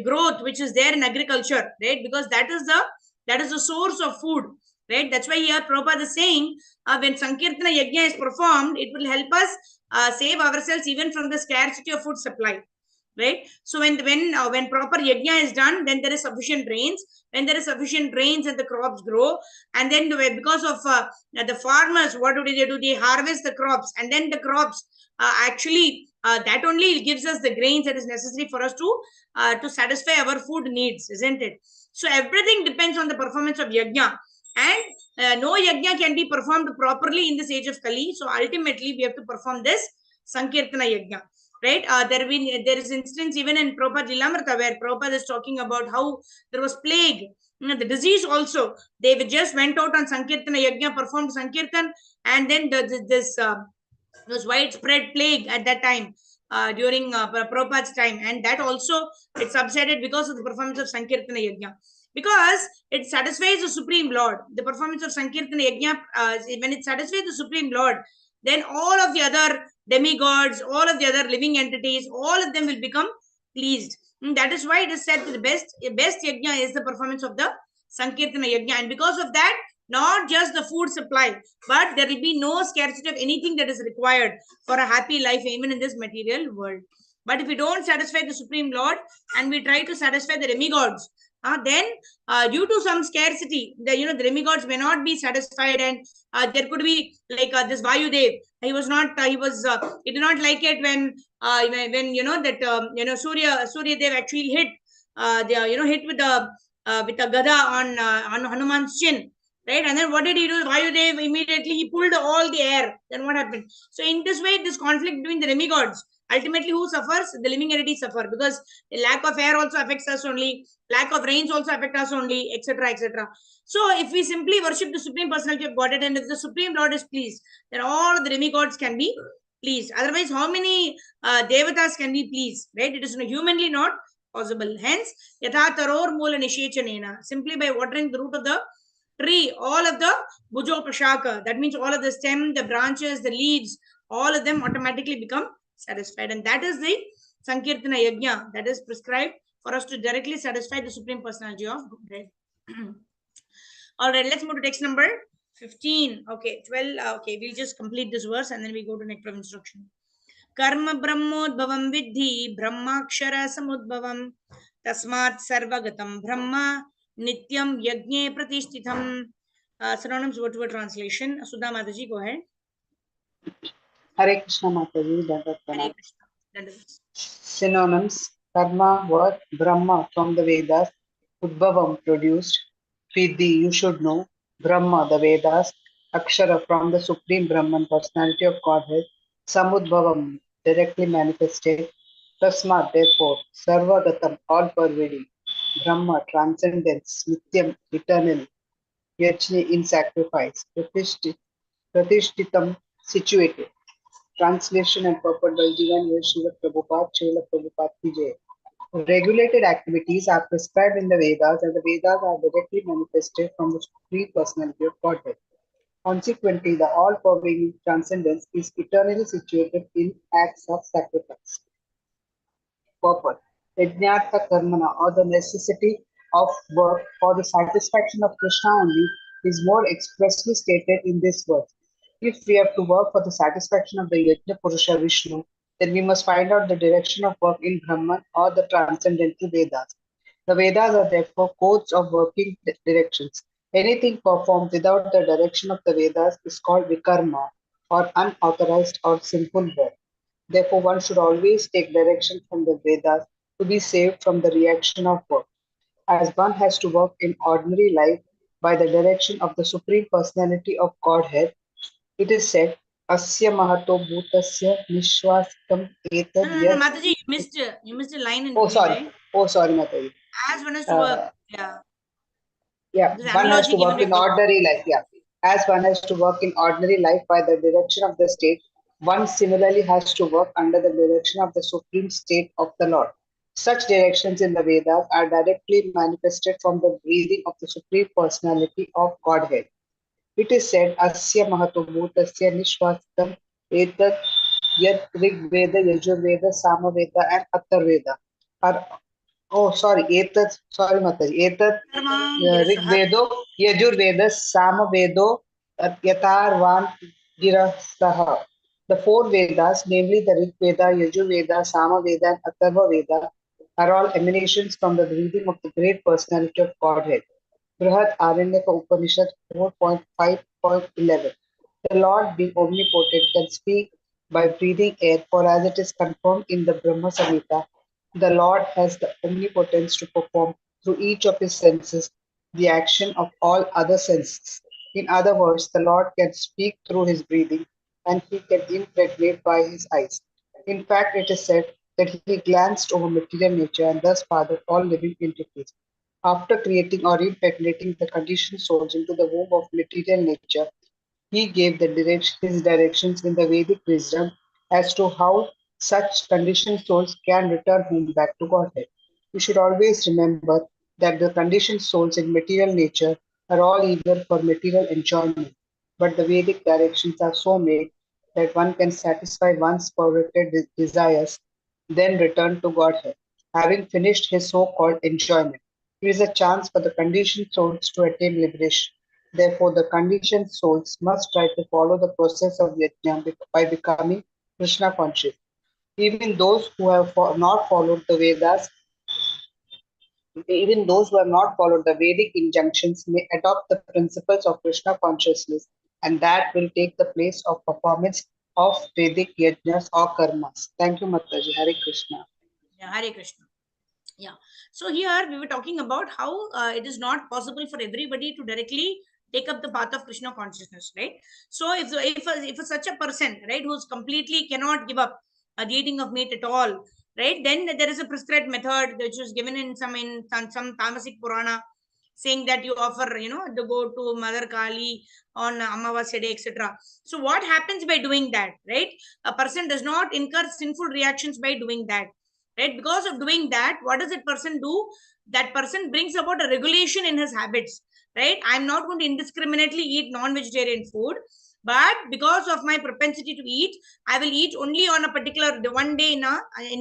growth which is there in agriculture, right? Because that is the source of food, right? That's why here Prabhupada is saying when Sankirtana Yajna is performed, it will help us save ourselves even from the scarcity of food supply, right? So when proper yajna is done, then there is sufficient rains. When there is sufficient rains and the crops grow, and then because of the farmers, what do they do? They harvest the crops, and then the crops actually that only gives us the grains that is necessary for us to satisfy our food needs, isn't it? So everything depends on the performance of yajna, and no yajna can be performed properly in this age of Kali. So ultimately we have to perform this Sankirtana yajna, right? There is instance even in Prabhupada Lilamrita where Prabhupada is talking about how there was plague, the disease also. They just went out on Sankirtana Yajna, performed Sankirtan, and then this was widespread plague at that time during Prabhupada's time, and that also it subsided because of the performance of Sankirtana Yajna. Because it satisfies the Supreme Lord. The performance of Sankirtana Yajna, when it satisfies the Supreme Lord, then all of the other demigods, all of the other living entities, all of them will become pleased. And that is why it is said that the best yajna is the performance of the Sankirtana Yajna. And because of that, not just the food supply, but there will be no scarcity of anything that is required for a happy life, even in this material world. But if we don't satisfy the Supreme Lord and we try to satisfy the demigods, then due to some scarcity, the demigods may not be satisfied, and there could be like this Vayudev. He was not. He did not like it when that Surya Dev actually hit hit with a gada on Hanuman's chin, right? And then what did he do? Vayudev immediately he pulled all the air. Then what happened? So in this way, this conflict between the demigods, ultimately who suffers? The living entities suffer, because the lack of air also affects us only, lack of rains also affect us only, etc., etc. So if we simply worship the Supreme Personality of Godhead, and if the Supreme Lord is pleased, then all the demigods can be pleased. Otherwise, how many devatas can be pleased, right? It is humanly not possible. Hence, yatha taror moola nishechanena, simply by watering the root of the tree, all of the bhujopashaka, that means all of the stem, the branches, the leaves, all of them automatically become satisfied. And that is the Sankirtana Yajna that is prescribed for us to directly satisfy the Supreme Personality of Godhead. All right, let's move to text number 15. Okay, 12. Okay, we'll just complete this verse and then we go to next instruction. Karma brahmodbhavam vidhi brahmakshara samudbhavam tasmat sarvagatam brahma nityam yajne pratishthitham. Synonyms word to word translation. Sudha Mataji, go ahead. Hare Krishna Mataji, Dandavat Hare Pranam. Krishna. Dandavat. Synonyms: Karma, work; Brahma, from the Vedas; Udbhavam, produced; Vidhi, you should know; Brahma, the Vedas; Akshara, from the Supreme Brahman, personality of Godhead; Samudbhavam, directly manifested; Tasmat, therefore; Sarvagatam, all pervading; Brahma, transcendence; Nityam, eternal; Yajna, in sacrifice; Pratishtitam, situated. Translation and purport by Divine Srila Prabhupada, Srila Prabhupada ki Jai. Regulated activities are prescribed in the Vedas, and the Vedas are directly manifested from the Supreme Personality of Godhead. Consequently, the all-pervading transcendence is eternally situated in acts of sacrifice. Purport: Yajnartha Karmana, or the necessity of work for the satisfaction of Krishna only, is more expressly stated in this verse. If we have to work for the satisfaction of the Yajna Purusha Vishnu, then we must find out the direction of work in Brahman or the transcendental Vedas. The Vedas are therefore codes of working directions. Anything performed without the direction of the Vedas is called vikarma, or unauthorized or sinful work. Therefore, one should always take direction from the Vedas to be saved from the reaction of work. As one has to work in ordinary life by the direction of the Supreme Personality of Godhead, it is said, Asya Mahato Bhutasya Nishwasitam No, Etad no, no, Yat. Mataji, you missed a line in Oh, between, sorry. right? Oh, sorry, Mataji. As one has to work. Uh, Yeah. yeah, There's one has analogy to given work with in work. ordinary life. Yeah, as one has to work in ordinary life by the direction of the state, one similarly has to work under the direction of the supreme state of the Lord. Such directions in the Vedas are directly manifested from the breathing of the supreme personality of Godhead. It is said, Asya Mahato Bhutasya Nishwasitam Etat Yat Rig Veda, Yajurveda, Samaveda, and Atharveda are. Oh, sorry, Etat, sorry, Mataji. Etat Karma, Rig Girasaha. Vedo, Yajurveda, Samavedo, Yatarvan Girasaha. The four Vedas, namely the Rig Veda, Yajurveda, Samaveda, and Atharva Veda, are all emanations from the breathing of the great personality of Godhead. Brihat Aranyaka Upanishad 4.5.11. The Lord, being omnipotent, can speak by breathing air, for as it is confirmed in the Brahma Samhita, the Lord has the omnipotence to perform through each of his senses the action of all other senses. In other words, the Lord can speak through his breathing and he can impregnate by his eyes. In fact, it is said that he glanced over material nature and thus fathered all living entities. After creating or impregnating the conditioned souls into the womb of material nature, he gave his directions in the Vedic wisdom as to how such conditioned souls can return home back to Godhead. We should always remember that the conditioned souls in material nature are all eager for material enjoyment, but the Vedic directions are so made that one can satisfy one's perverted desires, then return to Godhead, having finished his so-called enjoyment. It is a chance for the conditioned souls to attain liberation. Therefore, the conditioned souls must try to follow the process of yajna by becoming Krishna conscious. Even those who have not followed the Vedas, even those who have not followed the Vedic injunctions may adopt the principles of Krishna consciousness, and that will take the place of performance of Vedic yajnas or karmas. Thank you, Mataji. Hare Krishna. Yeah, Hare Krishna. Yeah. So here we were talking about how it is not possible for everybody to directly take up the path of Krishna consciousness, right? So if such a person, right, who's completely cannot give up the eating of meat at all, right, then there is a prescribed method which was given in some Tamasic Purana, saying that you offer, to go to Mother Kali on Amavasya Day, etc. So what happens by doing that, right? A person does not incur sinful reactions by doing that, right? Because of doing that, what does that person do? That person brings about a regulation in his habits, right? I'm not going to indiscriminately eat non-vegetarian food, but because of my propensity to eat, I will eat only on a particular the one day in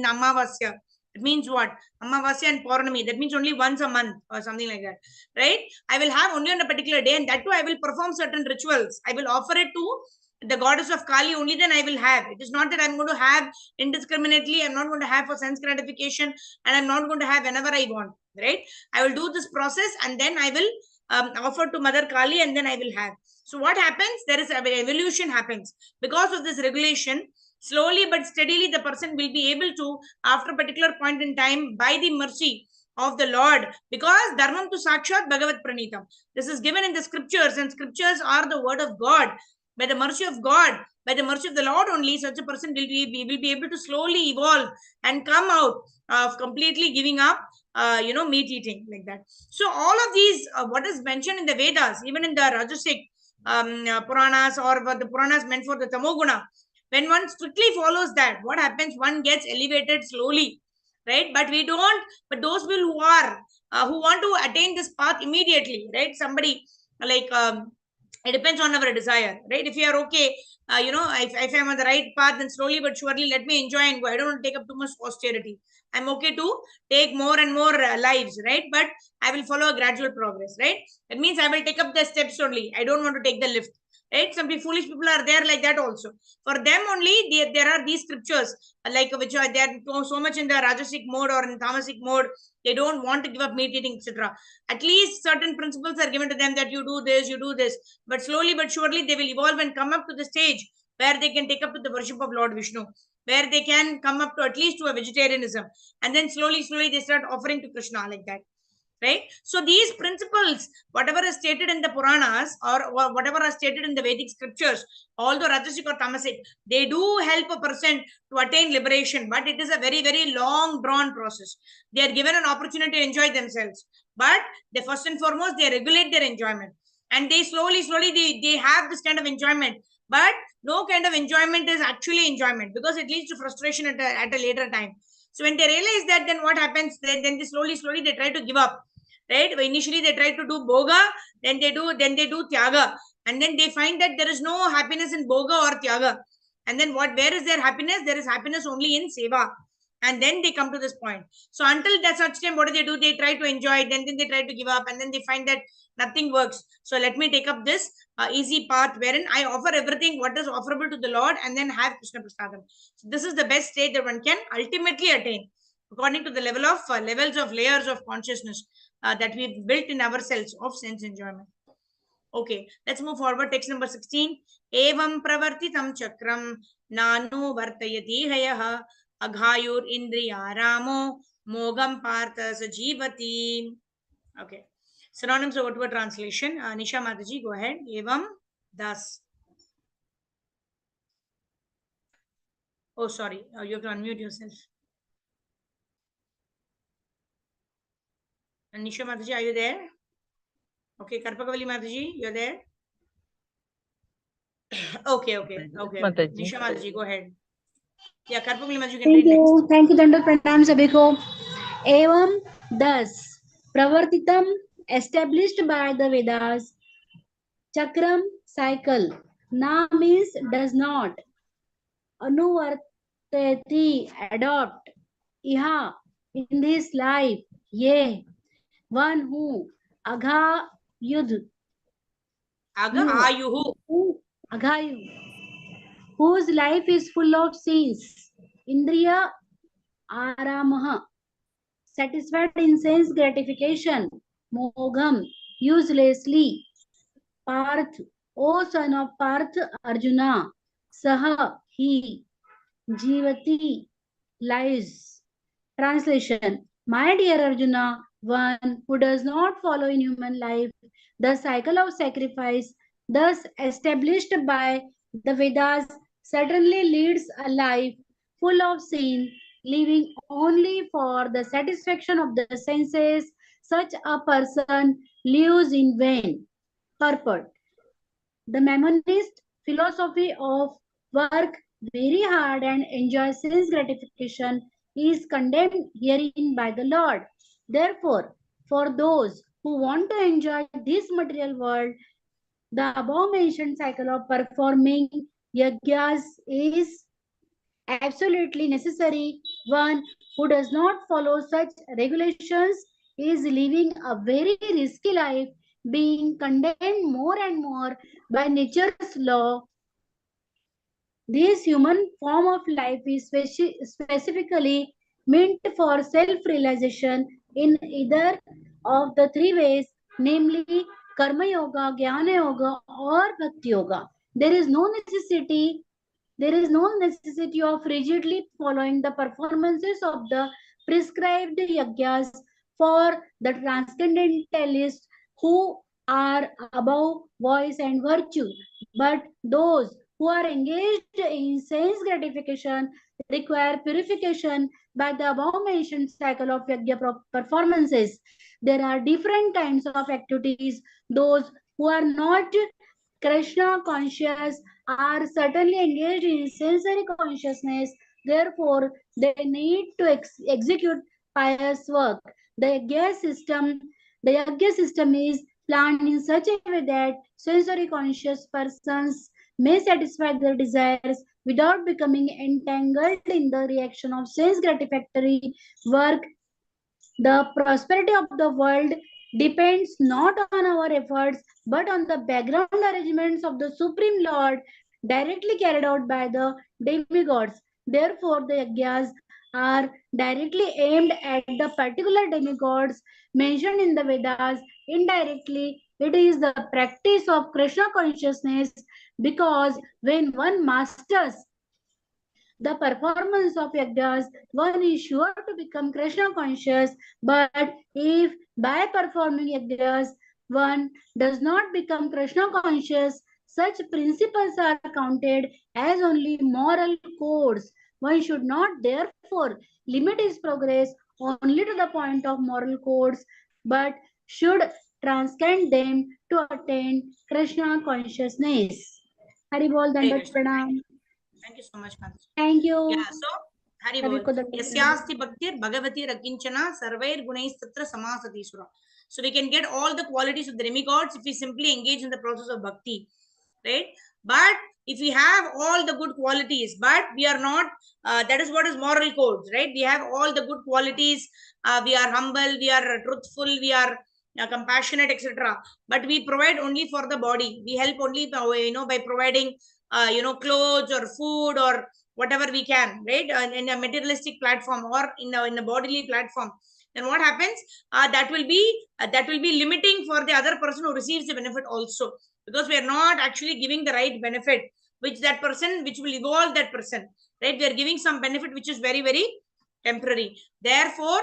Amavasya, It means what? Amavasya and Paurnami. That means only once a month or something like that, right? I will have only on a particular day, and that too I will perform certain rituals. I will offer it to the goddess of Kali, only then I will have. It is not that I'm going to have indiscriminately. I'm not going to have for sense gratification, and I'm not going to have whenever I want, right? I will do this process, and then I will offer to Mother Kali, and then I will have. So what happens? There is an evolution happens because of this regulation. Slowly but steadily, the person will be able to, after a particular point in time, by the mercy of the Lord, because dharmam to sakshat bhagavat pranitam. This is given in the scriptures, and scriptures are the word of God. By the mercy of God, by the mercy of the Lord only, such a person will be able to slowly evolve and come out of completely giving up meat eating, like that. So all of these, what is mentioned in the Vedas, even in the Rajasic Puranas, or what the Puranas meant for the Tamoguna, when one strictly follows that, what happens? One gets elevated slowly, right? But we don't. But those people who are who want to attain this path immediately, right? Somebody like it depends on our desire, right? If you are okay, if I'm on the right path, then slowly but surely let me enjoy and go. I don't want to take up too much austerity. I'm okay to take more and more lives, right? But I will follow a gradual progress, right? That means I will take up the steps only. I don't want to take the lift, right? Some foolish people are there like that also. For them only, there are these scriptures, like which are there so much in the Rajasic mode or in Tamasic mode. They don't want to give up meat eating, etc. At least certain principles are given to them, that you do this, you do this. But slowly but surely, they will evolve and come up to the stage where they can take up to the worship of Lord Vishnu, where they can come up to at least to a vegetarianism. And then slowly, slowly, they start offering to Krishna, like that, right? So these principles, whatever is stated in the Puranas, or whatever are stated in the Vedic scriptures, although Rajasic or Tamasic, they do help a person to attain liberation, but it is a very, very long drawn process. They are given an opportunity to enjoy themselves, but they first and foremost, they regulate their enjoyment, and they slowly, slowly, they have this kind of enjoyment. But no kind of enjoyment is actually enjoyment, because it leads to frustration at a later time. So when they realize that, then what happens? Then they slowly, slowly, they try to give up, right? Initially they try to do boga, then they do tyaga, and then they find that there is no happiness in boga or tyaga. And then where is their happiness? There is happiness only in seva. And then they come to this point. So until that such time, what do? They try to enjoy, then they try to give up, and then they find that nothing works. So let me take up this easy path, wherein I offer everything what is offerable to the Lord, and then have Krishna Prasadam. So this is the best state that one can ultimately attain, according to the level of levels of layers of consciousness that we've built in ourselves of sense enjoyment. Okay, let's move forward. Text number 16. Evam pravartitam chakram nano vartayati hayah aghayur indriyaramo mogam partha sajivati. Okay. Synonyms of word translation. Nisha Mataji, go ahead. Evam, thus. Oh, sorry. You have to unmute yourself. Nisha Mataji, are you there? Okay, Karpakavali Mataji, you're there? Okay. Nisha Mataji, go ahead. Yeah, Karpakavali Mataji, you can read next. Thank you, Dandal Pranam Sabiko. Evam, thus, Pravartitam, established by the Vedas. Chakram, cycle. Na means does not. Anuvartati, adopt. Iha, in this life. Ye, one who. Agha, yudh. Agayuhu. Aghayu, whose life is full of sins. Indriya, aramaha, satisfied in sense gratification. Mogham, uselessly. Parth, O son of Parth, Arjuna. Saha, he. Jivati, lives. Translation. My dear Arjuna, one who does not follow in human life the cycle of sacrifice thus established by the Vedas certainly leads a life full of sin, living only for the satisfaction of the senses. Such a person lives in vain. Purport. The Mammonist philosophy of work very hard and enjoy sense gratification is condemned herein by the Lord. Therefore, for those who want to enjoy this material world, the above mentioned cycle of performing yajnas is absolutely necessary One who does not follow such regulations is living a very risky life, being condemned more and more by nature's law. This human form of life is specifically meant for self-realization in either of the three ways, namely Karma Yoga, Jnana Yoga, or Bhakti Yoga. There is no necessity of rigidly following the performances of the prescribed yagyas for the transcendentalists who are above voice and virtue, but those who are engaged in sense gratification require purification by the above mentioned cycle of yagya performances. There are different kinds of activities. Those who are not Krishna conscious are certainly engaged in sensory consciousness. Therefore, they need to execute pious work. The yagya system is planned in such a way that sensory conscious persons may satisfy their desires without becoming entangled in the reaction of sense gratificatory work. The prosperity of the world depends not on our efforts but on the background arrangements of the Supreme Lord directly carried out by the demigods. Therefore, the yajnas are directly aimed at the particular demigods mentioned in the Vedas. Indirectly, it is the practice of Krishna consciousness because when one masters the performance of yajnas, one is sure to become Krishna conscious. But if by performing yajnas, one does not become Krishna conscious, such principles are counted as only moral codes. One should not therefore limit his progress only to the point of moral codes, but should transcend them to attain Krishna consciousness. Hari Bol Hare Dandat Krishna. Pranam. Thank you so much, Mataji. Thank you. Yeah, so Hari सभी Bol. को दंड Yasyasti bhaktir bhagavati rakinchana sarvair gunais tatra samasati sura. So we can get all the qualities of the demigods if we simply engage in the process of bhakti, right? But if we have all the good qualities, but we are not, that is what is moral codes, right? We have all the good qualities. We are humble, we are truthful, we are compassionate, etc. But we provide only for the body. We help only, by providing, clothes or food or whatever we can, right? In a materialistic platform or in a bodily platform. Then what happens? That will be limiting for the other person who receives the benefit also, because we are not actually giving the right benefit which will evolve that person, right? We are giving some benefit which is very very temporary. Therefore,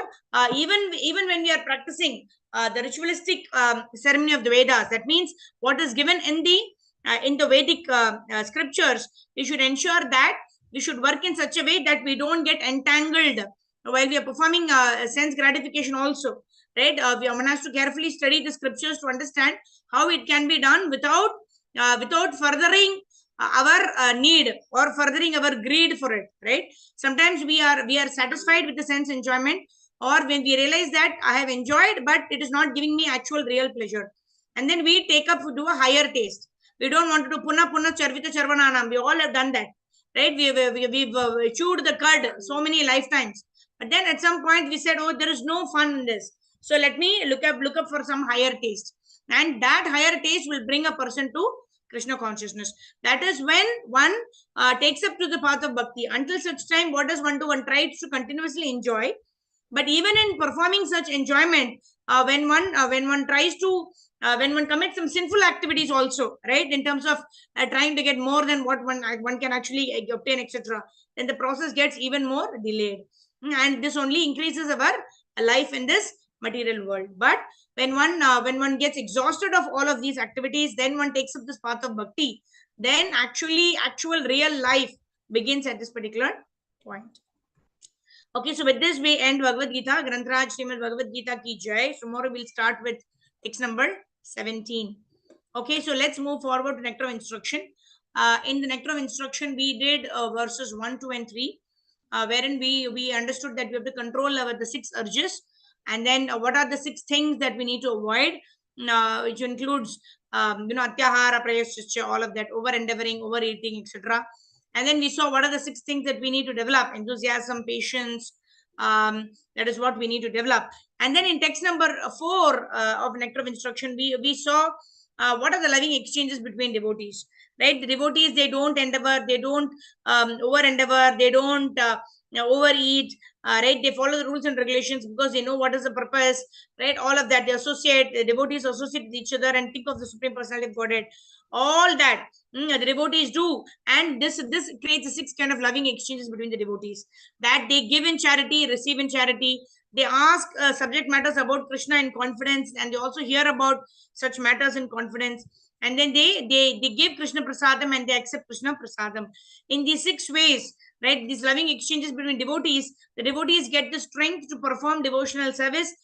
even when we are practicing the ritualistic ceremony of the Vedas, that means what is given in the Vedic scriptures, we should ensure that we should work in such a way that we don't get entangled while we are performing sense gratification also, right? One has to carefully study the scriptures to understand how it can be done without furthering our need or furthering our greed for it, right? Sometimes we are satisfied with the sense enjoyment, or when we realize that I have enjoyed but it is not giving me actual real pleasure, and then we take up to do a higher taste. We don't want to do punna punna charvita charvananam. We all have done that, right? We've chewed the cud so many lifetimes, but then at some point we said, oh, there is no fun in this, so let me look up for some higher taste, and that higher taste will bring a person to Krishna consciousness. That is when one takes up to the path of bhakti. Until such time, what does one do? One tries to continuously enjoy, but even in performing such enjoyment, when one tries to when one commits some sinful activities also, right, in terms of trying to get more than what one can actually obtain, etc., then the process gets even more delayed. And this only increases our life in this material world. But when one gets exhausted of all of these activities, then one takes up this path of bhakti, then actual real life begins at this particular point. Okay, so with this we end Bhagavad Gita. Grantraj Srimad Bhagavad Gita ki jai. Tomorrow we'll start with text number 17. Okay, so let's move forward to nectar of instruction. In the nectar of instruction, we did verses 1, 2, and 3, wherein we understood that we have to control the 6 urges, and then what are the 6 things that we need to avoid, which includes atyahara, prayascha, all of that, over endeavoring, overeating, etc. And then we saw what are the 6 things that we need to develop: enthusiasm, patience. That is what we need to develop. And then in text number 4 of Nectar of Instruction, we saw what are the loving exchanges between devotees, right? The devotees, they don't endeavor, they don't over endeavor, they don't overeat, right? They follow the rules and regulations because they know what is the purpose, right? All of that, they associate, the devotees associate with each other and think of the Supreme Personality of Godhead. All that the devotees do, and this creates a 6 kind of loving exchanges between the devotees, that they give in charity, receive in charity. They ask subject matters about Krishna in confidence, and they also hear about such matters in confidence. And then they give Krishna prasadam and they accept Krishna prasadam. In these 6 ways, right, these loving exchanges between devotees, the devotees get the strength to perform devotional service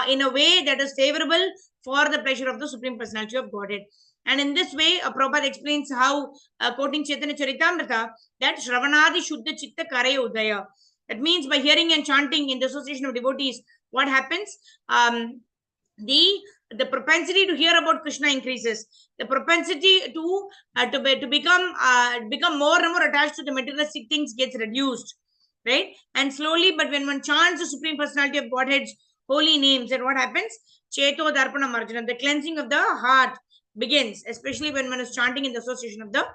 in a way that is favorable for the pleasure of the Supreme Personality of Godhead. And in this way, Prabhupada explains how, quoting Chaitanya Charitamrita, that Shravanadi Shuddha Chitta Kare Udaya. That means by hearing and chanting in the association of devotees, what happens? The propensity to hear about Krishna increases. The propensity to become more and more attached to the materialistic things gets reduced, right? And slowly, but when one chants the Supreme Personality of Godhead's holy names, then what happens? Cheto Darpana Marjana, the cleansing of the heart begins, especially when one is chanting in the association of the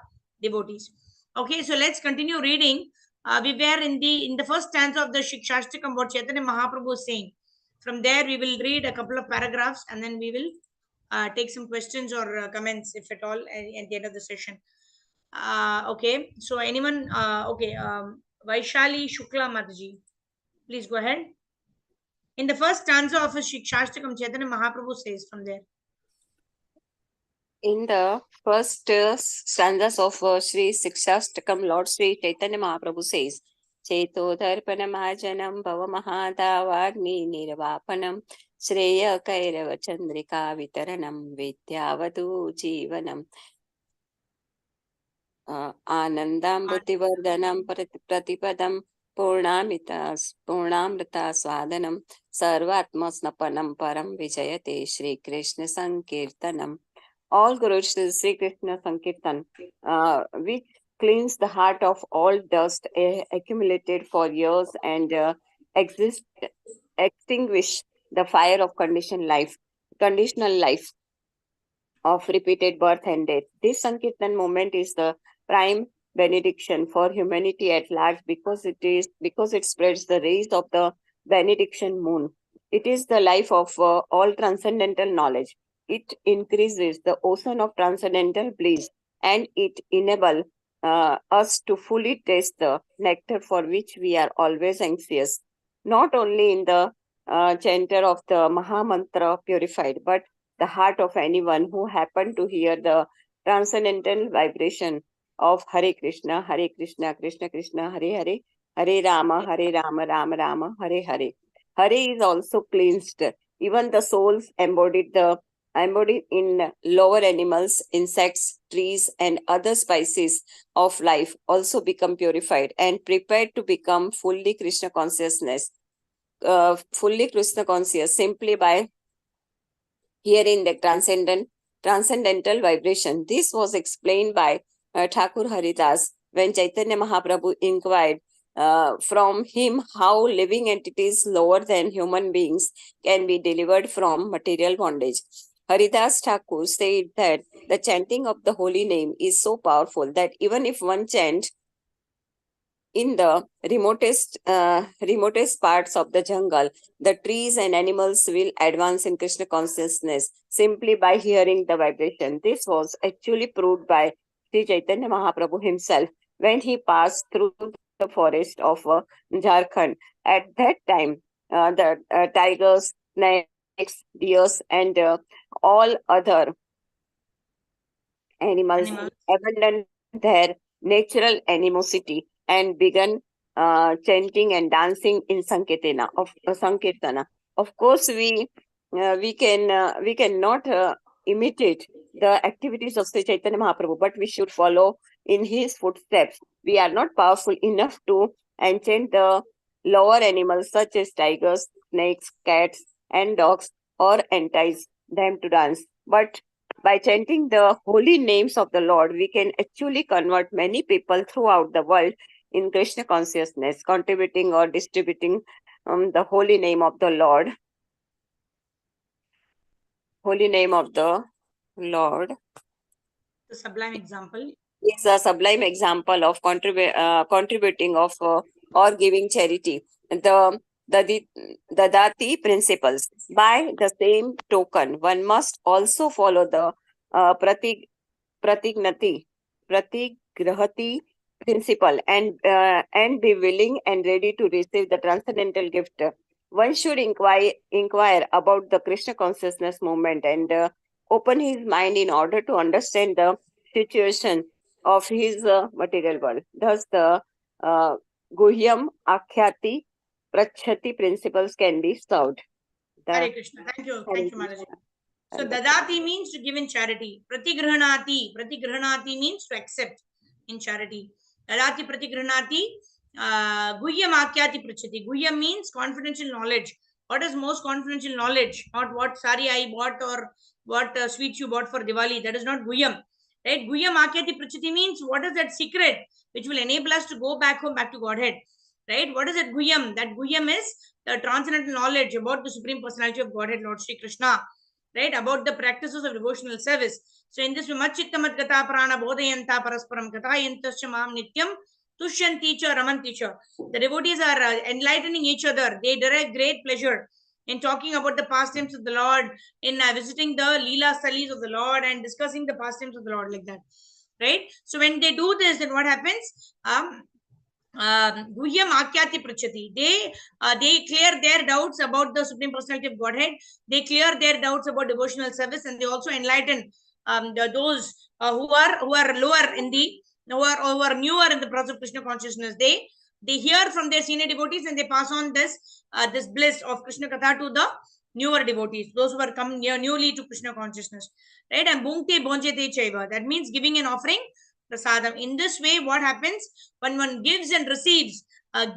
devotees. Okay, so let's continue reading. We were in the first stanza of the Shikshashtakam, what Chaitanya Mahaprabhu is saying. From there, we will read a couple of paragraphs and then we will take some questions or comments, if at all, at the end of the session. Okay, so anyone, okay, Vaishali Shukla Mataji, please go ahead. In the first stanza of his Shikshashtakam, Chaitanya Mahaprabhu says from there. In the first stanzas of Sri Sikshastakam, Lord Sri Chaitanya Mahaprabhu says, Cheto Dharpanamajanam Bhava Mahadavagni Nirvapanam Shreya Kairava Chandrika Vitaranam Vidyavadu Jivanam Anandambhutivardhanam Pratipadam Purnamrita Swadanam Sarvatmasnapanam Param Vijayate Shri Krishna Sankirtanam. All Guru Sri Krishna Sankirtan, which cleans the heart of all dust accumulated for years and extinguish the fire of conditional life of repeated birth and death. This Sankirtan movement is the prime benediction for humanity at large because it spreads the rays of the benediction moon. It is the life of all transcendental knowledge. It increases the ocean of transcendental bliss, and it enables us to fully taste the nectar for which we are always anxious. Not only in the chanter of the Mahamantra purified, but the heart of anyone who happened to hear the transcendental vibration of Hare Krishna, Krishna Krishna, Hare Hare, Hare Rama, Rama Rama, Hare Hare. Hare is also cleansed. Even the souls embodied in lower animals, insects, trees, and other species of life also become purified and prepared to become fully Krishna conscious simply by hearing the transcendental vibration. This was explained by Thakur Haridas when Chaitanya Mahaprabhu inquired from him how living entities lower than human beings can be delivered from material bondage. Haridas Thakur said that the chanting of the holy name is so powerful that even if one chant in the remotest parts of the jungle, the trees and animals will advance in Krishna consciousness simply by hearing the vibration. This was actually proved by Sri Chaitanya Mahaprabhu himself when he passed through the forest of Jharkhand. At that time, the tigers, snakes, deers, and all other animals abandoned their natural animosity and began chanting and dancing in Sankirtana. Of course, we cannot imitate the activities of Sri Chaitanya Mahaprabhu, but we should follow in his footsteps. We are not powerful enough to enchant the lower animals such as tigers, snakes, cats, and dogs, or entice them to dance. But By chanting the holy names of the Lord, we can actually convert many people throughout the world in Krishna consciousness, contributing or distributing the holy name of the Lord. Holy name of the Lord. The sublime example. It's a sublime example of contributing of or giving charity. The Dati principles. By the same token, one must also follow the pratignati principle and be willing and ready to receive the transcendental gift. One should inquire about the Krishna consciousness movement and open his mind in order to understand the situation of his material world. Thus, the Guhyam Akhyati Prachati principles can be served. Hare Krishna. Thank you, Mataji. So dadati means to give in charity. Pratigrihanati means to accept in charity. Dadati pratigrihanati. Guhyam akyati prachati. Guhyam means confidential knowledge. What is most confidential knowledge? Not what sari I bought or what sweets you bought for Diwali. That is not Guhyam. Right? Guhyam akyati prachati means what is that secret which will enable us to go back home, back to Godhead. Right? What is that Guhyam? That Guhyam is the transcendental knowledge about the Supreme Personality of Godhead, Lord Shri Krishna. Right, about the practices of devotional service. So in this Vimachchittamat Gata Prana Bodhayanta Parasparam Katayantascha Mam Nityam Tushyanti cha Ramanti cha. The devotees are enlightening each other. They derive great pleasure in talking about the pastimes of the Lord, in visiting the Leela Salis of the Lord and discussing the pastimes of the Lord, like that. Right? So when they do this, then what happens? Guhyam Akyati Prachati. They clear their doubts about the Supreme Personality of Godhead. They clear their doubts about devotional service, and they also enlighten those who are lower in the who are newer in the process of Krishna consciousness. They hear from their senior devotees and they pass on this bliss of Krishna Katha to the newer devotees, those who are coming newly to Krishna consciousness. Right? And Bhungte Bonjete Chaiva. That means giving an offering. Prasadam. In this way, what happens when one gives and receives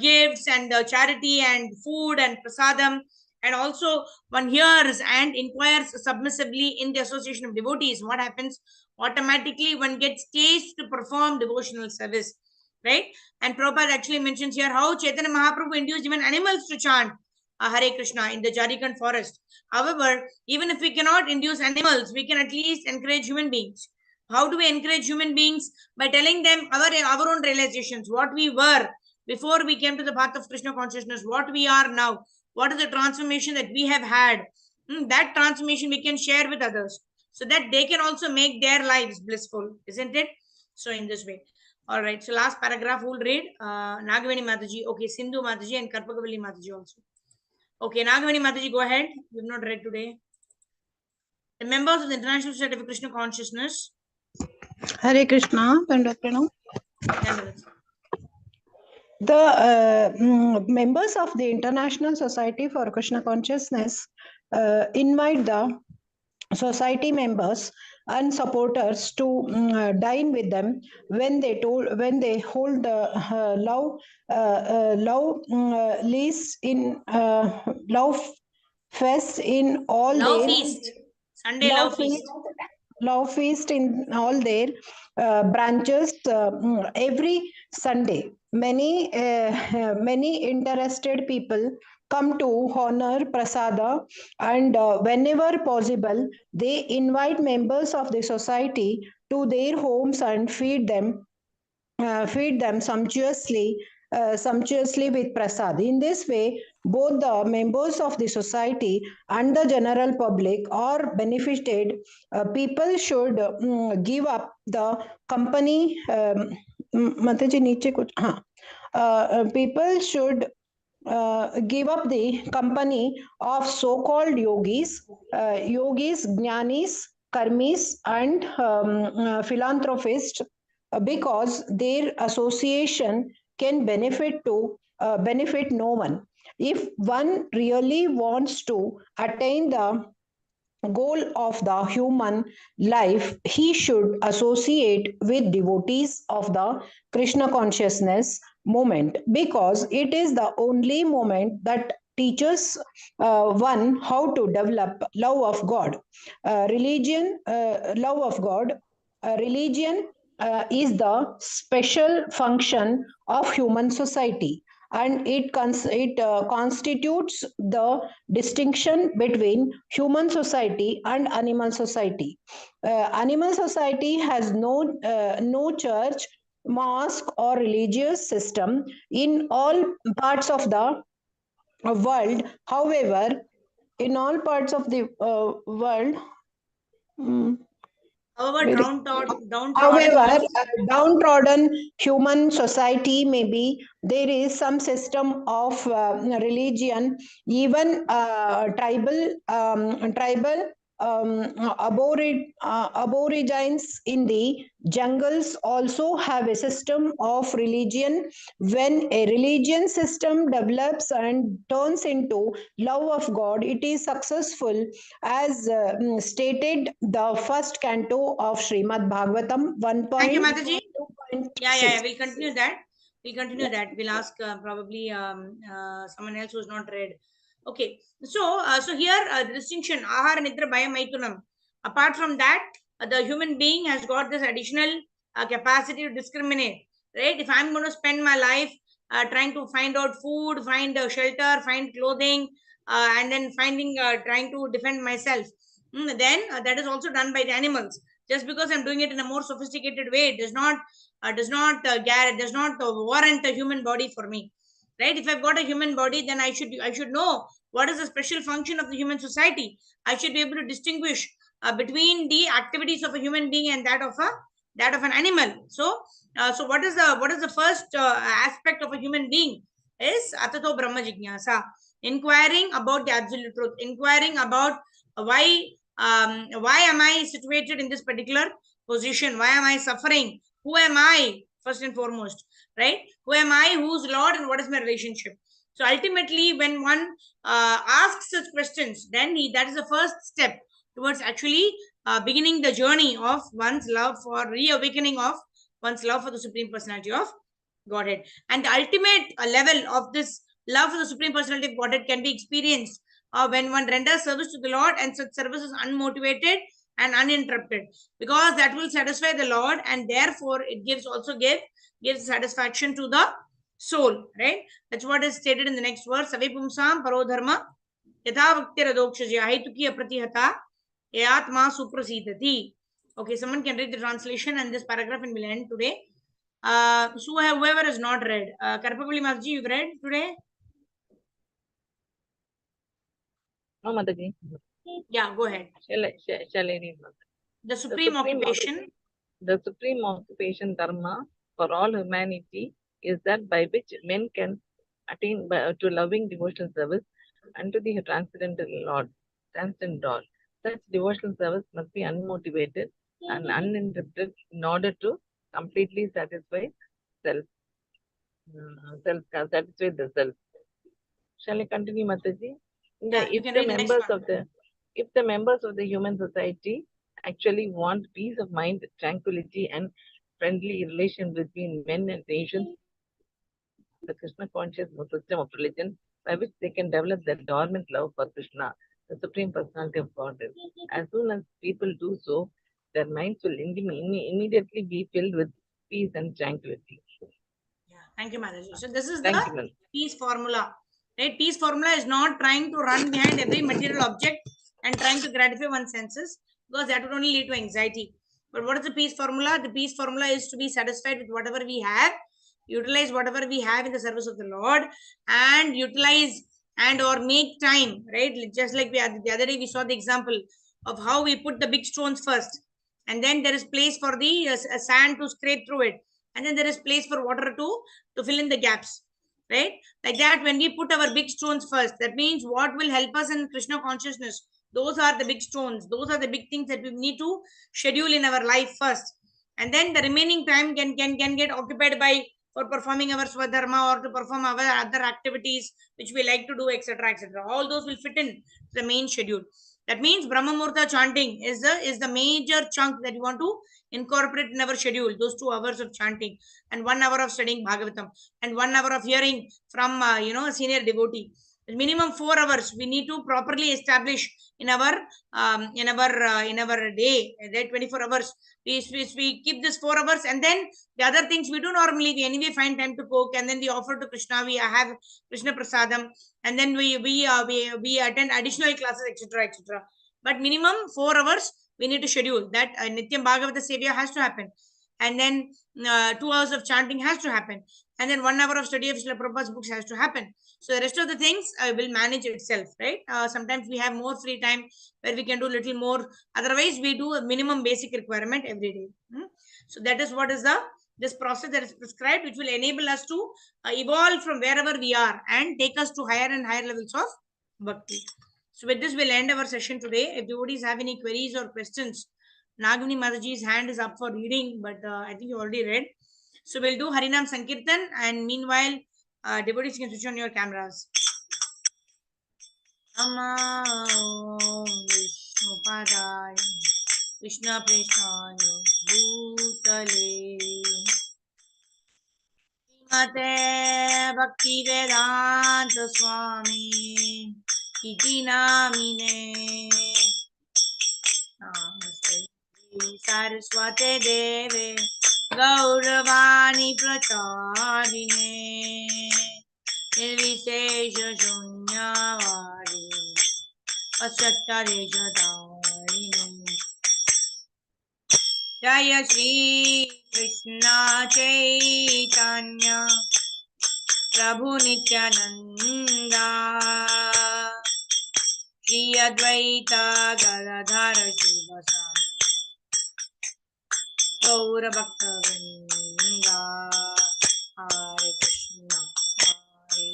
gifts and charity and food and prasadam, and also one hears and inquires submissively in the association of devotees, what happens? Automatically, one gets taste to perform devotional service, right? And Prabhupada actually mentions here how Chaitanya Mahaprabhu induced even animals to chant Hare Krishna in the Jharkhand forest. However, even if we cannot induce animals, we can at least encourage human beings. How do we encourage human beings? By telling them our own realizations, what we were before we came to the path of Krishna consciousness, what we are now, what is the transformation that we have had. That transformation we can share with others so that they can also make their lives blissful, isn't it? So in this way. All right. So last paragraph we'll read. Nagavani Mataji, okay, Sindhu Mataji and Karpakavalli Mataji also. Okay, Nagavani Mataji, go ahead. We've not read today. The members of the International Society of Krishna Consciousness. Hare Krishna, Pranam. The members of the International Society for Krishna Consciousness invite the society members and supporters to dine with them when they hold lease in love fest in all love their feast. Sunday love feast. Love feast in all their branches every Sunday. Many interested people come to honor prasada, and whenever possible, they invite members of the society to their homes and feed them sumptuously with prasad. In this way, both the members of the society and the general public are benefited. People should give up the company. Mataji, niche kuch, people should give up the company of so-called yogis, jnanis, karmis, and philanthropists, because their association can benefit no one. If one really wants to attain the goal of the human life, he should associate with devotees of the Krishna consciousness movement, because it is the only movement that teaches one how to develop love of God. Love of God. Religion is the special function of human society, and it constitutes the distinction between human society and animal society. Animal society has no church, mosque, or religious system in all parts of the world. However, in all parts of the world, mm, However, very downtrodden However, human. downtrodden human society, maybe there is some system of religion, even tribal aborigines in the jungles also have a system of religion. When a religion system develops and turns into love of God, it is successful, as stated the first canto of Srimad Bhagavatam Thank you, Mataji. Yeah, 1.2.6. We'll continue that. We'll continue that. We'll ask probably someone else who's not read. Okay. So here the distinction ahara nidra bhaya maitunam. Apart from that, the human being has got this additional capacity to discriminate. Right? If I'm going to spend my life trying to find out food, find shelter, find clothing, and then trying to defend myself, then that is also done by the animals. Just because I'm doing it in a more sophisticated way, it does not warrant a human body for me, right? If I've got a human body, then I should know what is the special function of the human society. I should be able to distinguish between the activities of a human being and that of an animal. So what is the first aspect of a human being is atato brahma jignasa, inquiring about the absolute truth, inquiring about why am I situated in this particular position, why am I suffering, who am I first and foremost, right? Who am I, who's Lord, and what is my relationship? So ultimately, when one asks such questions, then that is the first step towards actually beginning the journey of one's love for reawakening of one's love for the Supreme Personality of Godhead. And the ultimate level of this love for the Supreme Personality of Godhead can be experienced when one renders service to the Lord, and such service is unmotivated and uninterrupted, because that will satisfy the Lord, and therefore it gives satisfaction to the soul, right? That's what is stated in the next verse. Savipumsam parodharma yatha bhaktiradokshajya haituki apratihata yatma suprasidati. Okay, someone can read the translation and this paragraph, and we'll end today. So whoever has not read, Karpavali Mataji, you've read today? No, Mataji. Yeah, go ahead. Shall I read? The supreme occupation. The supreme occupation dharma for all humanity is that by which men can attain to loving devotional service unto the transcendental Lord. Such devotional service must be unmotivated and uninterrupted in order to completely satisfy self. Satisfy the self. Shall I continue, Mataji? Yeah, you can read the next one. If the members of the human society actually want peace of mind, tranquility, and friendly relation between men and nations, the Krishna conscious system of religion by which they can develop their dormant love for Krishna, the Supreme Personality of Godhead. As soon as people do so, their minds will immediately be filled with peace and tranquility. Yeah, thank you, Mataji. So this is Thank the you, peace formula. Right? Peace formula is not trying to run behind every material object and trying to gratify one's senses, because that would only lead to anxiety. But what is the peace formula? The peace formula is to be satisfied with whatever we have, utilize whatever we have in the service of the Lord, and utilize and or make time, right? Just like the other day we saw the example of how we put the big stones first, and then there is place for the sand to scrape through it, and then there is place for water to fill in the gaps, right? Like that, when we put our big stones first, that means what will help us in Krishna consciousness, those are the big stones, those are the big things that we need to schedule in our life first, and then the remaining time can get occupied by for performing our swadharma or to perform our other activities which we like to do, etc., etc. All those will fit in the main schedule. That means Brahma Murta chanting is the major chunk that you want to incorporate in our schedule. Those 2 hours of chanting, and 1 hour of studying Bhagavatam, and 1 hour of hearing from a senior devotee, Minimum 4 hours we need to properly establish in our day, 24 hours. We keep this 4 hours, and then the other things we do normally, we anyway find time to cook, and then we offer to Krishna, we have Krishna prasadam, and then we attend additional classes, etc., etc. But minimum 4 hours we need to schedule that. Nityam Bhagavata Sevya has to happen, and then 2 hours of chanting has to happen, and then 1 hour of study of Srila Prabhupada's books has to happen. So the rest of the things will manage itself, right? Sometimes we have more free time where we can do little more. Otherwise, we do a minimum basic requirement every day. So that is what is the this process that is prescribed, which will enable us to evolve from wherever we are and take us to higher and higher levels of bhakti. So with this, we'll end our session today. If devotees have any queries or questions, Nagini Mataji's hand is up for reading, but I think you already read. So we'll do Harinam Sankirtan, and meanwhile, devotees can switch on your cameras. Nama Om Vishnu Padaya Krishna Preshaya Bhutale Mate Bhakti Vedanta Swami Iti Namine Namaste Saraswate Deve Gauravani Prachadine Nirvishesha Shunyavadi Asatyaresha Dharini Jaya Shri Krishna Chaitanya Prabhu Nityananda Shri Advaita Gadadhara Shivasam Gaura Bhakta Vrinda Hare Krishna Hare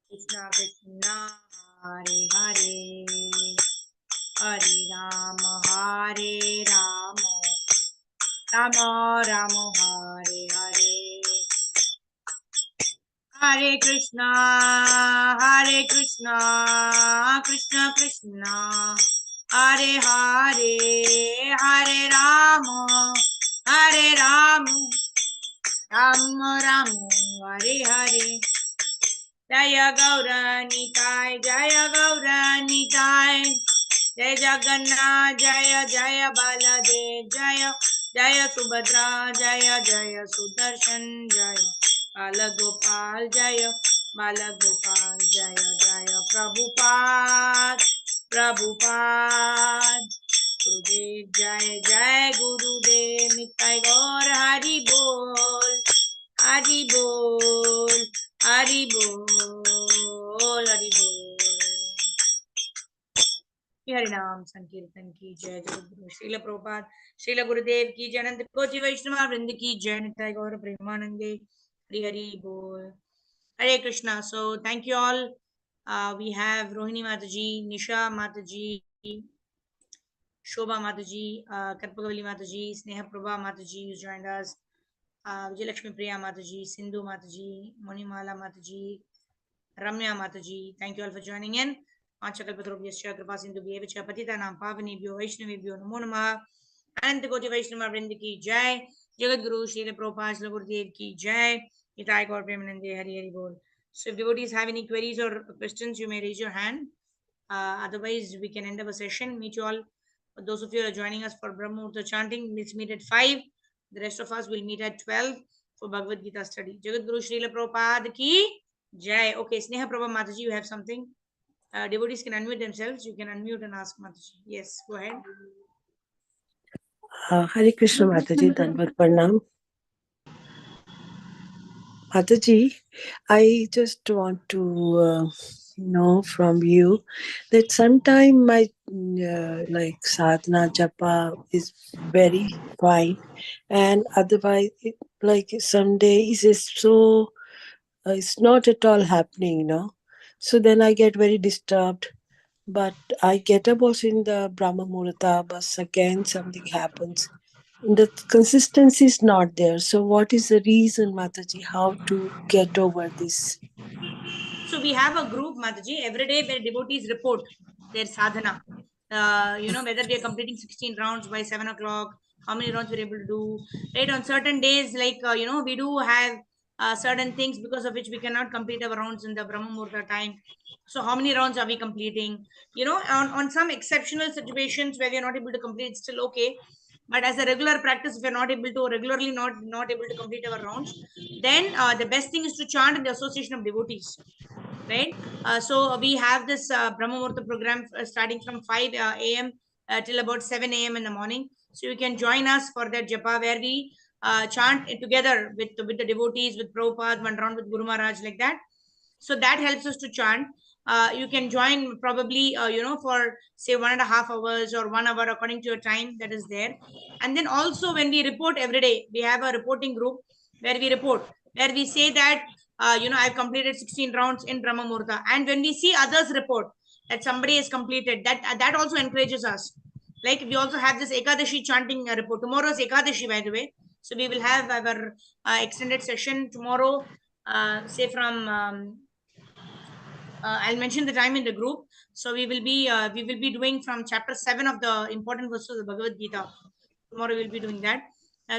Krishna Krishna Hare Hare Hare Hare Rama Rama Rama Hare Hare Hare Krishna Krishna Krishna Hare Hare Hare Rama Rama Rama Hare Hare Jaya Gaura Nitai Jaya Gaura Nitai Jai Jagannath Jaya Jaya Baladev Jaya Jaya Subhadra Jaya Jaya Sudarshan Jaya Balagopal Jaya Balagopal Jaya Jaya Prabhupada Prabhupada Gurudev Jai Jai Gurudev Nitai Gaur Hari Bol Hari Bol Hari Bol Hari Bol Hari नाम संकीर्तन की जय जगद्गुरु श्रील प्रभुपाद श्रील गुरुदेव की जय अनंत कोटि वैष्णव वृंद की जय निताय गौर प्रेमानंदे हरि हरि बोल Hare Krishna. So thank you all. We have Rohini Mataji, Nisha Mataji, Shobha Mataji, Karpagavali Mataji, Sneha Prabha Mataji who joined us, Vijayalakshmi Priya Mataji, Sindhu Mataji, Monimala Mataji, Ramya Mataji. Thank you all for joining in. Panchakalpatarubhyascha kripa sindhubhyev cha patitanam pavanebhyo vaishnavebhyo namo namah. Anant Koti Vaishnava Vrinda ki jai. Jagat Guru Srila Prabhupada Srila Gurudev ki jai. Nitai Gaur Premanande Hari Hari Bol. So if devotees have any queries or questions, you may raise your hand. Otherwise, we can end our session. Meet you all. For those of you who are joining us for Brahmurta chanting, let's meet at 5. The rest of us will meet at 12 for Bhagavad Gita study. Jagat Guru Srila Prabhupada ki jai. Okay, Sneha Prabha Mataji, you have something? Devotees can unmute themselves. You can unmute and ask Mataji. Yes, go ahead. Hare Krishna Mataji, Danvat Pranam. Mataji, I just want to know from you that sometime my like sadhana japa is very fine, and otherwise like some days is so it's not at all happening. So then I get very disturbed. But I get up also in the Brahma Muhurta, but again something happens. The consistency is not there. So what is the reason, Mataji, how to get over this? So we have a group, Mataji, every day where devotees report their sadhana. Whether they are completing 16 rounds by 7 o'clock, how many rounds we're able to do. Right, on certain days, like, we do have certain things because of which we cannot complete our rounds in the Brahma Muhurta time. So how many rounds are we completing? On some exceptional situations where we are not able to complete, it's still okay. But as a regular practice, if you're not able to regularly not able to complete our rounds, then the best thing is to chant in the association of devotees, right? So we have this Brahma Muhurta program starting from 5 a.m. Till about 7 a.m. in the morning. So you can join us for that japa where we chant it together with the devotees, with Prabhupada, one round with Guru Maharaj, like that. So that helps us to chant. You can join probably for say 1.5 hours or 1 hour according to your time that is there. And then also when we report every day, we have a reporting group where we report, where we say that I've completed 16 rounds in Brahma Muhurta. And when we see others report that somebody has completed, that also encourages us. Like we also have this Ekadashi chanting report. Tomorrow is Ekadashi, by the way. So we will have our extended session tomorrow, say from I'll mention the time in the group. So we will be doing from chapter 7 of the important verses of the Bhagavad Gita. Tomorrow we'll be doing that.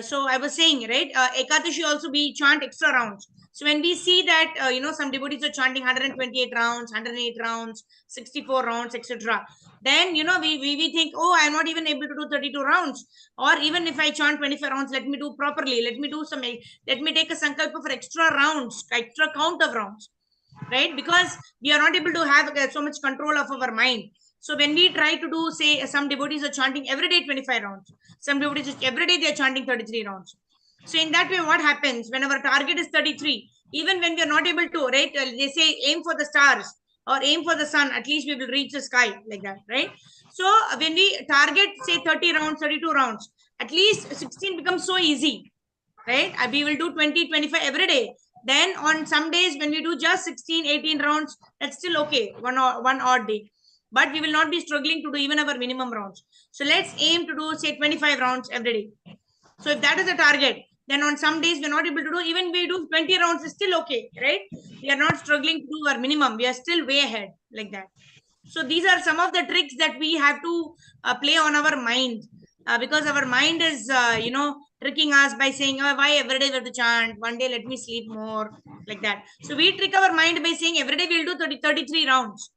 So I was saying, right, Ekadashi also we chant extra rounds. So when we see that some devotees are chanting 128 rounds, 108 rounds, 64 rounds, etc., then we think, oh, I'm not even able to do 32 rounds. Or even if I chant 25 rounds, let me do properly. Let me take a sankalpa for extra rounds, extra count of rounds, right? Because we are not able to have so much control of our mind. So when we try to do, say, some devotees are chanting every day 25 rounds, some devotees every day they are chanting 33 rounds. So in that way, what happens when our target is 33, even when we are not able to, right, they say aim for the stars or aim for the sun, at least we will reach the sky, like that, right? So when we target say 30 rounds, 32 rounds, at least 16 becomes so easy, right? We will do 20, 25 every day. Then on some days when we do just 16, 18 rounds, that's still okay, one odd day. But we will not be struggling to do even our minimum rounds. So let's aim to do, say, 25 rounds every day. So if that is the target, then on some days we're not able to do, even we do 20 rounds, is still okay, right? We are not struggling to do our minimum. We are still way ahead, like that. So these are some of the tricks that we have to play on our mind, because our mind is, tricking us by saying, oh, why every day we have to chant? One day let me sleep more, like that. So we trick our mind by saying every day we'll do 33 rounds,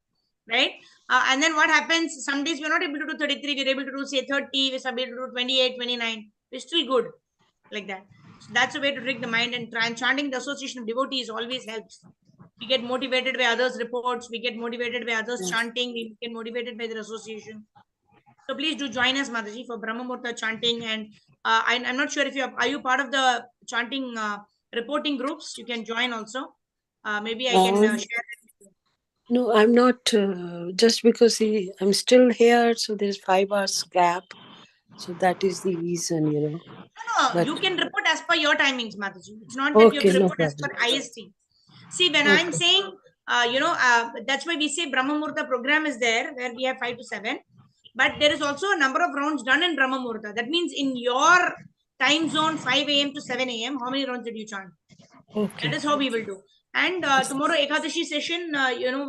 right? And then what happens? Some days we're not able to do 33. We're able to do, say, 30. We're able to do 28, 29. We're still good, like that. So that's a way to trick the mind, and chanting the association of devotees always helps. We get motivated by others' reports, we get motivated by others chanting, we get motivated by their association. So please do join us, Mataji, for Brahma Muhurta chanting. And I'm not sure if are you part of the chanting reporting groups? You can join also. Maybe I can share it. No, I'm not. Just because I'm still here, so there's 5 hours gap. So that is the reason, No, But you can report as per your timings, Mataji. It's not that you have okay, to no report as per problem. IST. See, when I'm saying, that's why we say Brahma Muhurta program is there, where we have 5 to 7. But there is also a number of rounds done in Brahma Muhurta. That means in your time zone, 5 a.m. to 7 a.m., how many rounds did you chant? Okay. That is how we will do. And tomorrow Ekadashi session,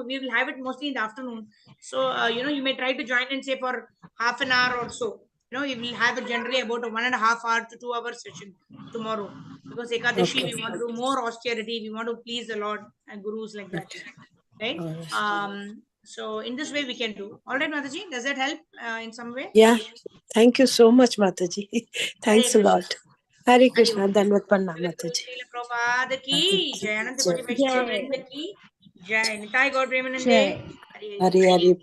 we will have it mostly in the afternoon. So, you may try to join in, say, for half an hour or so. We will have it generally about a 1.5 hour to 2 hour session tomorrow. Because Ekadashi, we want to do more austerity. We want to please the Lord and gurus, like that. Right? So in this way we can do. All right, Mataji, does that help in some way? Yeah. Thank you so much, Mataji. Thanks a Krishna. lot. Hare Hari Krishna. Om. Dhanvat Pranam, Jai Mataji. Prabhupada ki jai, Ananta Koti Vaishnava Jai. Vrinda ki jai, Nitai Gaur Premanande. Jai. Hari Hari. Hare Hare.